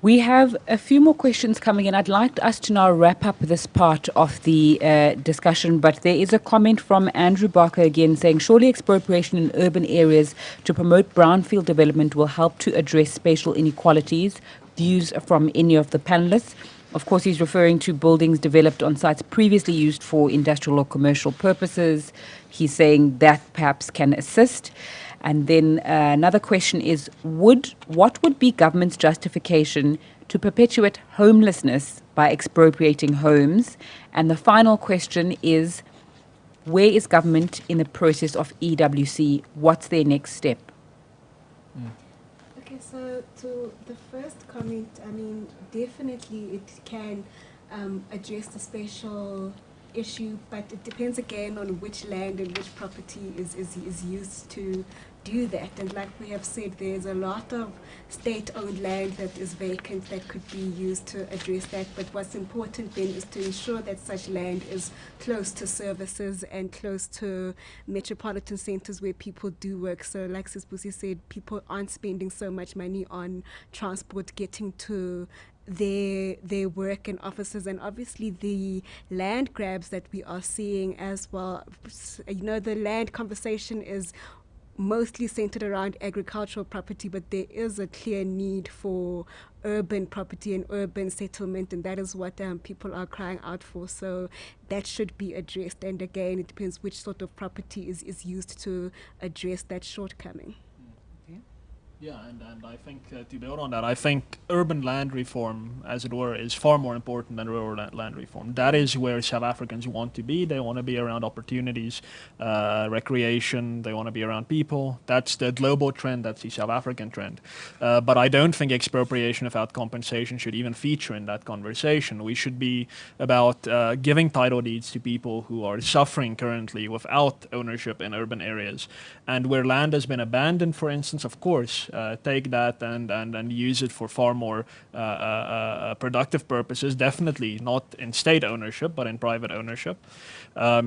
We have a few more questions coming in. I'd like us to now wrap up this part of the discussion, but there is a comment from Andrew Barker again saying, surely expropriation in urban areas to promote brownfield development will help to address spatial inequalities. Views from any of the panelists. Of course, he's referring to buildings developed on sites previously used for industrial or commercial purposes. He's saying that perhaps can assist. And then another question is, what would be government's justification to perpetuate homelessness by expropriating homes? And the final question is, where is government in the process of EWC? What's their next step? Okay, so to the first comment, I mean, definitely it can address the spatial issue, but it depends again on which land and which property is used to do that. And like we have said, there's a lot of state-owned land that is vacant that could be used to address that. But what's important then is to ensure that such land is close to services and close to metropolitan centers where people do work. So like Sisbusi said, people aren't spending so much money on transport getting to their work and offices, and obviously the land grabs that we are seeing as well. You know, the land conversation is mostly centered around agricultural property, but there is a clear need for urban property and urban settlement, and that is what people are crying out for. So that should be addressed, and again, it depends which sort of property is used to address that shortcoming. Yeah, and I think to build on that, I think urban land reform, as it were, is far more important than rural land reform. That is where South Africans want to be. They want to be around opportunities, recreation. They want to be around people. That's the global trend. That's the South African trend. But I don't think expropriation without compensation should even feature in that conversation. We should be about giving title deeds to people who are suffering currently without ownership in urban areas. And where land has been abandoned, for instance, of course, take that and use it for far more productive purposes. Definitely not in state ownership, but in private ownership.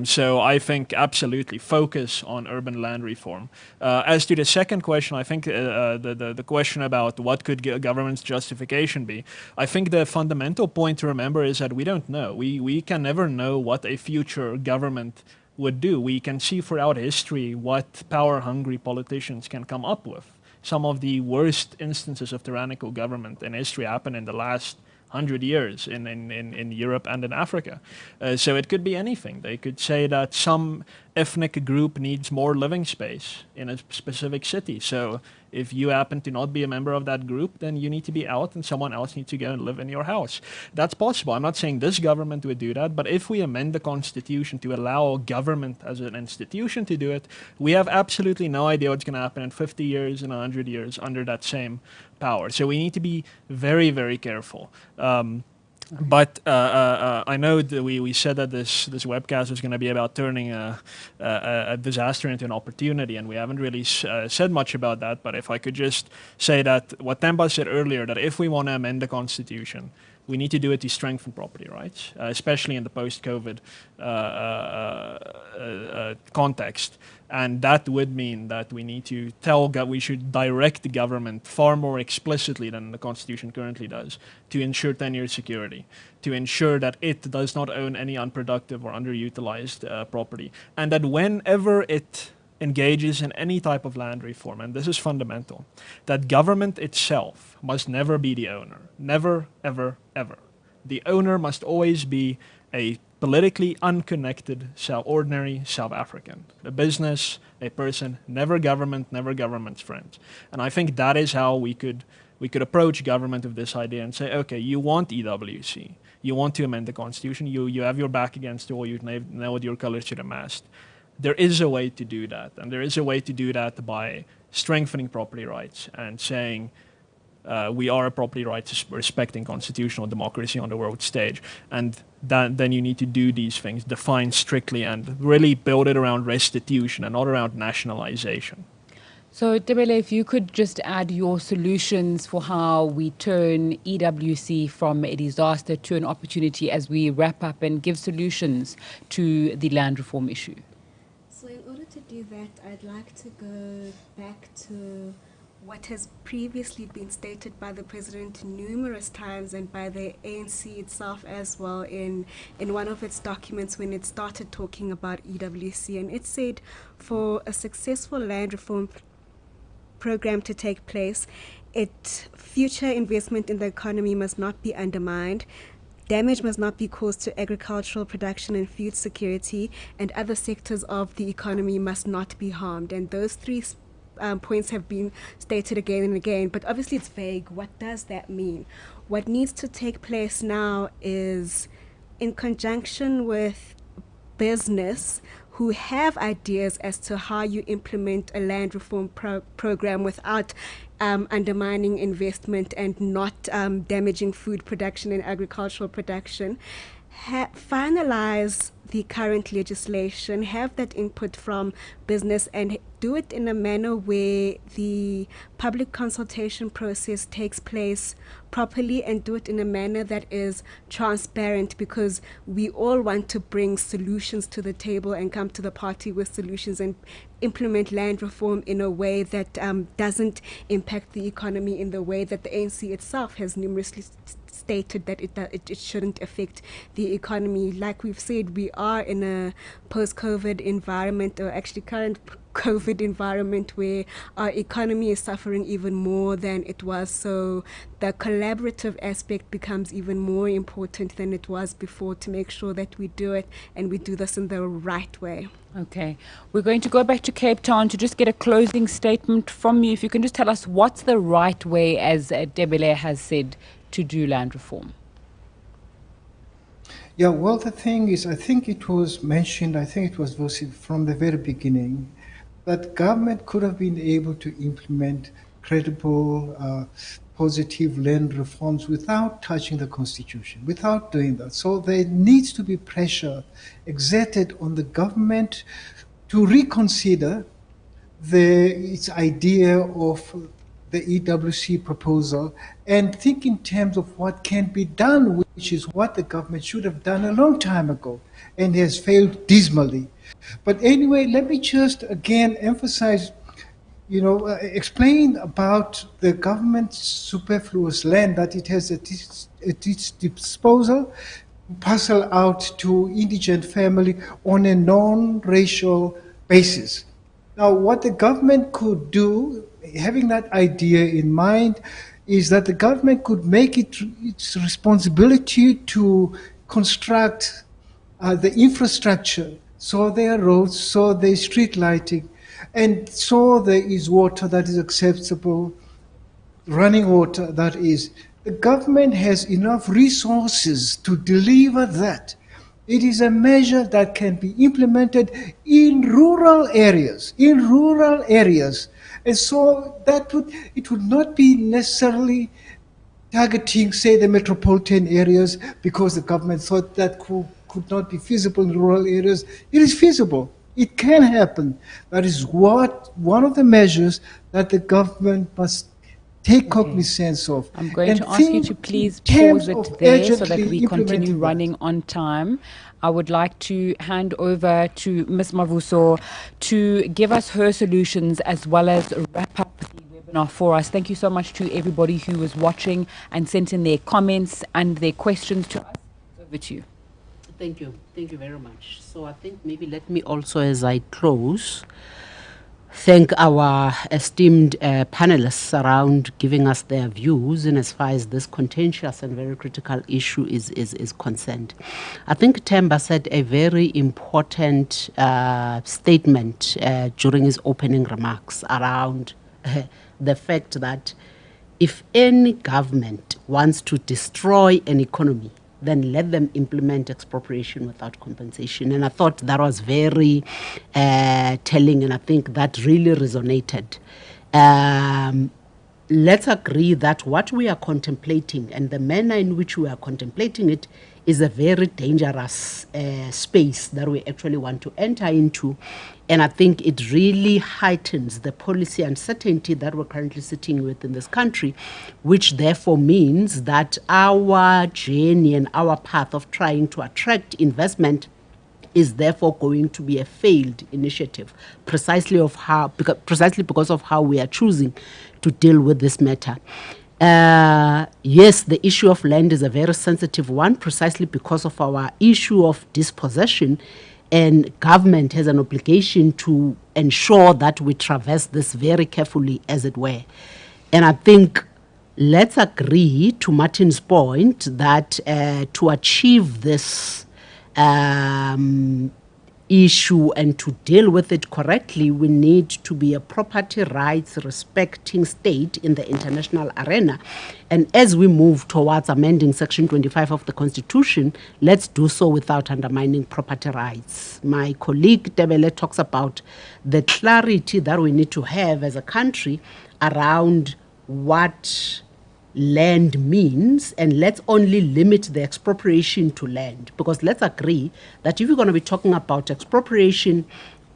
So I think absolutely focus on urban land reform. As to the second question, I think the question about what could government's justification be, I think the fundamental point to remember is that we don't know. We can never know what a future government would do. We can see throughout history what power-hungry politicians can come up with. Some of the worst instances of tyrannical government in history happened in the last 100 years in Europe and in Africa. So it could be anything. They could say that some ethnic group needs more living space in a specific city. So if you happen to not be a member of that group, then you need to be out and someone else needs to go and live in your house. That's possible. I'm not saying this government would do that, but if we amend the constitution to allow government as an institution to do it, we have absolutely no idea what's going to happen in 50 years and 100 years under that same power. So we need to be very, very careful. But I know that we said that this webcast was going to be about turning a disaster into an opportunity, and we haven't really said much about that. But if I could just say that what Themba said earlier, that if we want to amend the constitution, we need to do it to strengthen property rights, especially in the post-COVID context. And that would mean that we need to we should direct the government far more explicitly than the Constitution currently does to ensure tenure security, to ensure that it does not own any unproductive or underutilized property, and that whenever it engages in any type of land reform, and this is fundamental, that government itself must never be the owner. Never, ever, ever. The owner must always be a politically unconnected, ordinary South African. A business, a person, never government, never government's friends. And I think that is how we could approach government with this idea and say, okay, you want EWC, you want to amend the constitution, you have your back against the wall, you nailed your colors to the mast. There is a way to do that, and there is a way to do that by strengthening property rights and saying we are a property rights respecting constitutional democracy on the world stage. And then you need to do these things, define strictly, and really build it around restitution and not around nationalization. So, Tebele, if you could just add your solutions for how we turn EWC from a disaster to an opportunity as we wrap up, and give solutions to the land reform issue. So in order to do that, I'd like to go back to what has previously been stated by the President numerous times and by the ANC itself as well in one of its documents when it started talking about EWC. And it said for a successful land reform program to take place, future investment in the economy must not be undermined. Damage must not be caused to agricultural production and food security, and other sectors of the economy must not be harmed. And those three points have been stated again and again, but obviously it's vague. What does that mean? What needs to take place now is, in conjunction with business who have ideas as to how you implement a land reform program without undermining investment and not damaging food production and agricultural production, finalize the current legislation, have that input from business, and do it in a manner where the public consultation process takes place properly, and do it in a manner that is transparent, because we all want to bring solutions to the table and come to the party with solutions and implement land reform in a way that doesn't impact the economy in the way that the ANC itself has numerously stated that it shouldn't affect the economy. Like we've said, we are in a post-COVID environment, or actually current COVID environment, where our economy is suffering even more than it was. So the collaborative aspect becomes even more important than it was before, to make sure that we do it, and we do this in the right way. Okay, we're going to go back to Cape Town to just get a closing statement from you. If you can just tell us what's the right way, as Debele has said, to do land reform. Yeah, well, the thing is, I think it was mentioned, I think it was voiced from the very beginning, that government could have been able to implement credible, positive land reforms without touching the Constitution, without doing that. So there needs to be pressure exerted on the government to reconsider its idea of the EWC proposal and think in terms of what can be done, which is what the government should have done a long time ago and has failed dismally. But anyway, let me just again emphasize, explain about the government's superfluous land that it has at its disposal, parcel out to indigent family on a non-racial basis. Now, what the government could do, having that idea in mind, is that the government could make it its responsibility to construct the infrastructure, so there are roads, so there is street lighting, and so there is water that is acceptable, running water that is. The government has enough resources to deliver that. It is a measure that can be implemented in rural areas, And so it would not be necessarily targeting, say, the metropolitan areas, because the government thought that could not be feasible in rural areas. It is feasible. It can happen. That is one of the measures that the government must take cognizance of. I'm going to ask you to please pause it there so that we continue running on time. I would like to hand over to Ms. Mavuso to give us her solutions as well as wrap up the webinar for us. Thank you so much to everybody who was watching and sent in their comments and their questions to us. Over to you. Thank you. Thank you very much. So I think maybe let me also, as I close, thank our esteemed panelists around giving us their views in as far as this contentious and very critical issue is concerned. I think Themba said a very important statement during his opening remarks around the fact that if any government wants to destroy an economy, then let them implement expropriation without compensation. And I thought that was very telling, and I think that really resonated. Let's agree that what we are contemplating and the manner in which we are contemplating it is a very dangerous space that we actually want to enter into. And I think it really heightens the policy uncertainty that we're currently sitting with in this country, which therefore means that our journey and our path of trying to attract investment is therefore going to be a failed initiative, precisely because of how we are choosing to deal with this matter. Yes, the issue of land is a very sensitive one, precisely because of our issue of dispossession, and government has an obligation to ensure that we traverse this very carefully, as it were. And I think let's agree to Martin's point that to achieve this issue and to deal with it correctly, we need to be a property rights respecting state in the international arena. And as we move towards amending Section 25 of the Constitution, let's do so without undermining property rights. My colleague Debele talks about the clarity that we need to have as a country around what land means, and let's only limit the expropriation to land. Because let's agree that if you're going to be talking about expropriation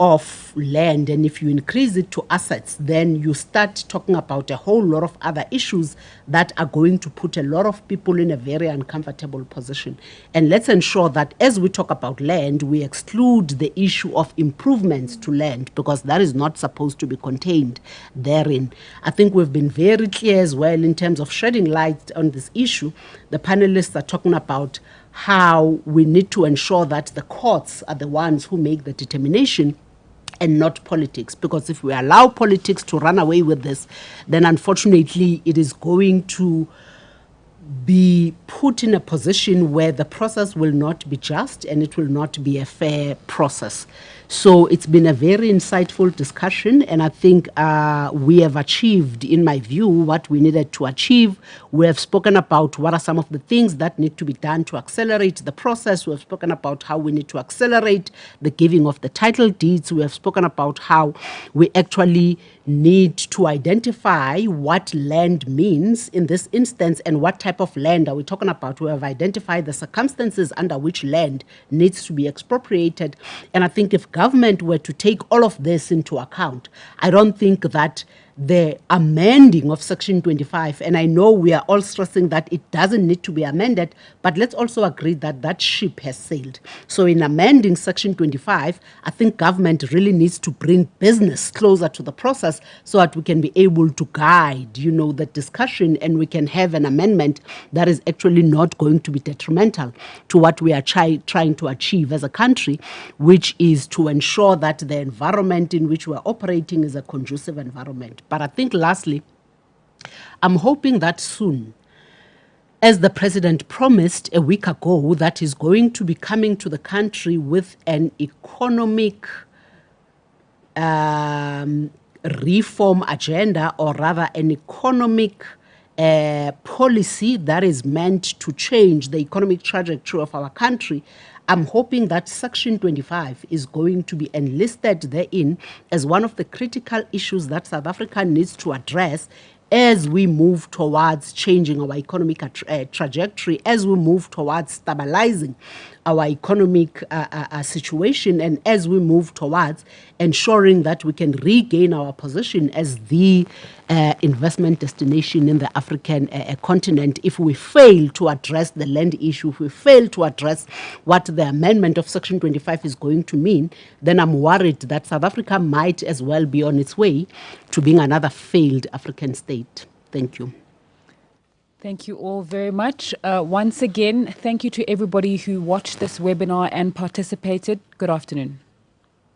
of land, and if you increase it to assets, then you start talking about a whole lot of other issues that are going to put a lot of people in a very uncomfortable position. And let's ensure that as we talk about land, we exclude the issue of improvements to land, because that is not supposed to be contained therein. I think we've been very clear as well in terms of shedding light on this issue. The panelists are talking about how we need to ensure that the courts are the ones who make the determination and not politics. Because if we allow politics to run away with this, then unfortunately it is going to be put in a position where the process will not be just and it will not be a fair process. So it's been a very insightful discussion, and I think we have achieved, in my view, what we needed to achieve. We have spoken about what are some of the things that need to be done to accelerate the process. We have spoken about how we need to accelerate the giving of the title deeds. We have spoken about how we actually need to identify what land means in this instance and what type of land are we talking about. We have identified the circumstances under which land needs to be expropriated. And I think if government were to take all of this into account, I don't think that the amending of Section 25, and I know we are all stressing that it doesn't need to be amended, but let's also agree that that ship has sailed. So in amending Section 25, I think government really needs to bring business closer to the process so that we can be able to guide, the discussion, and we can have an amendment that is actually not going to be detrimental to what we are trying to achieve as a country, which is to ensure that the environment in which we are operating is a conducive environment. But I think lastly, I'm hoping that soon, as the president promised a week ago, that he's going to be coming to the country with an economic reform agenda, or rather an economic policy that is meant to change the economic trajectory of our country. I'm hoping that Section 25 is going to be enlisted therein as one of the critical issues that South Africa needs to address as we move towards changing our economic trajectory, as we move towards stabilizing our economic situation, and as we move towards ensuring that we can regain our position as the investment destination in the African continent. If we fail to address the land issue, if we fail to address what the amendment of Section 25 is going to mean, then I'm worried that South Africa might as well be on its way to being another failed African state. Thank you. Thank you all very much. Once again, thank you to everybody who watched this webinar and participated. Good afternoon.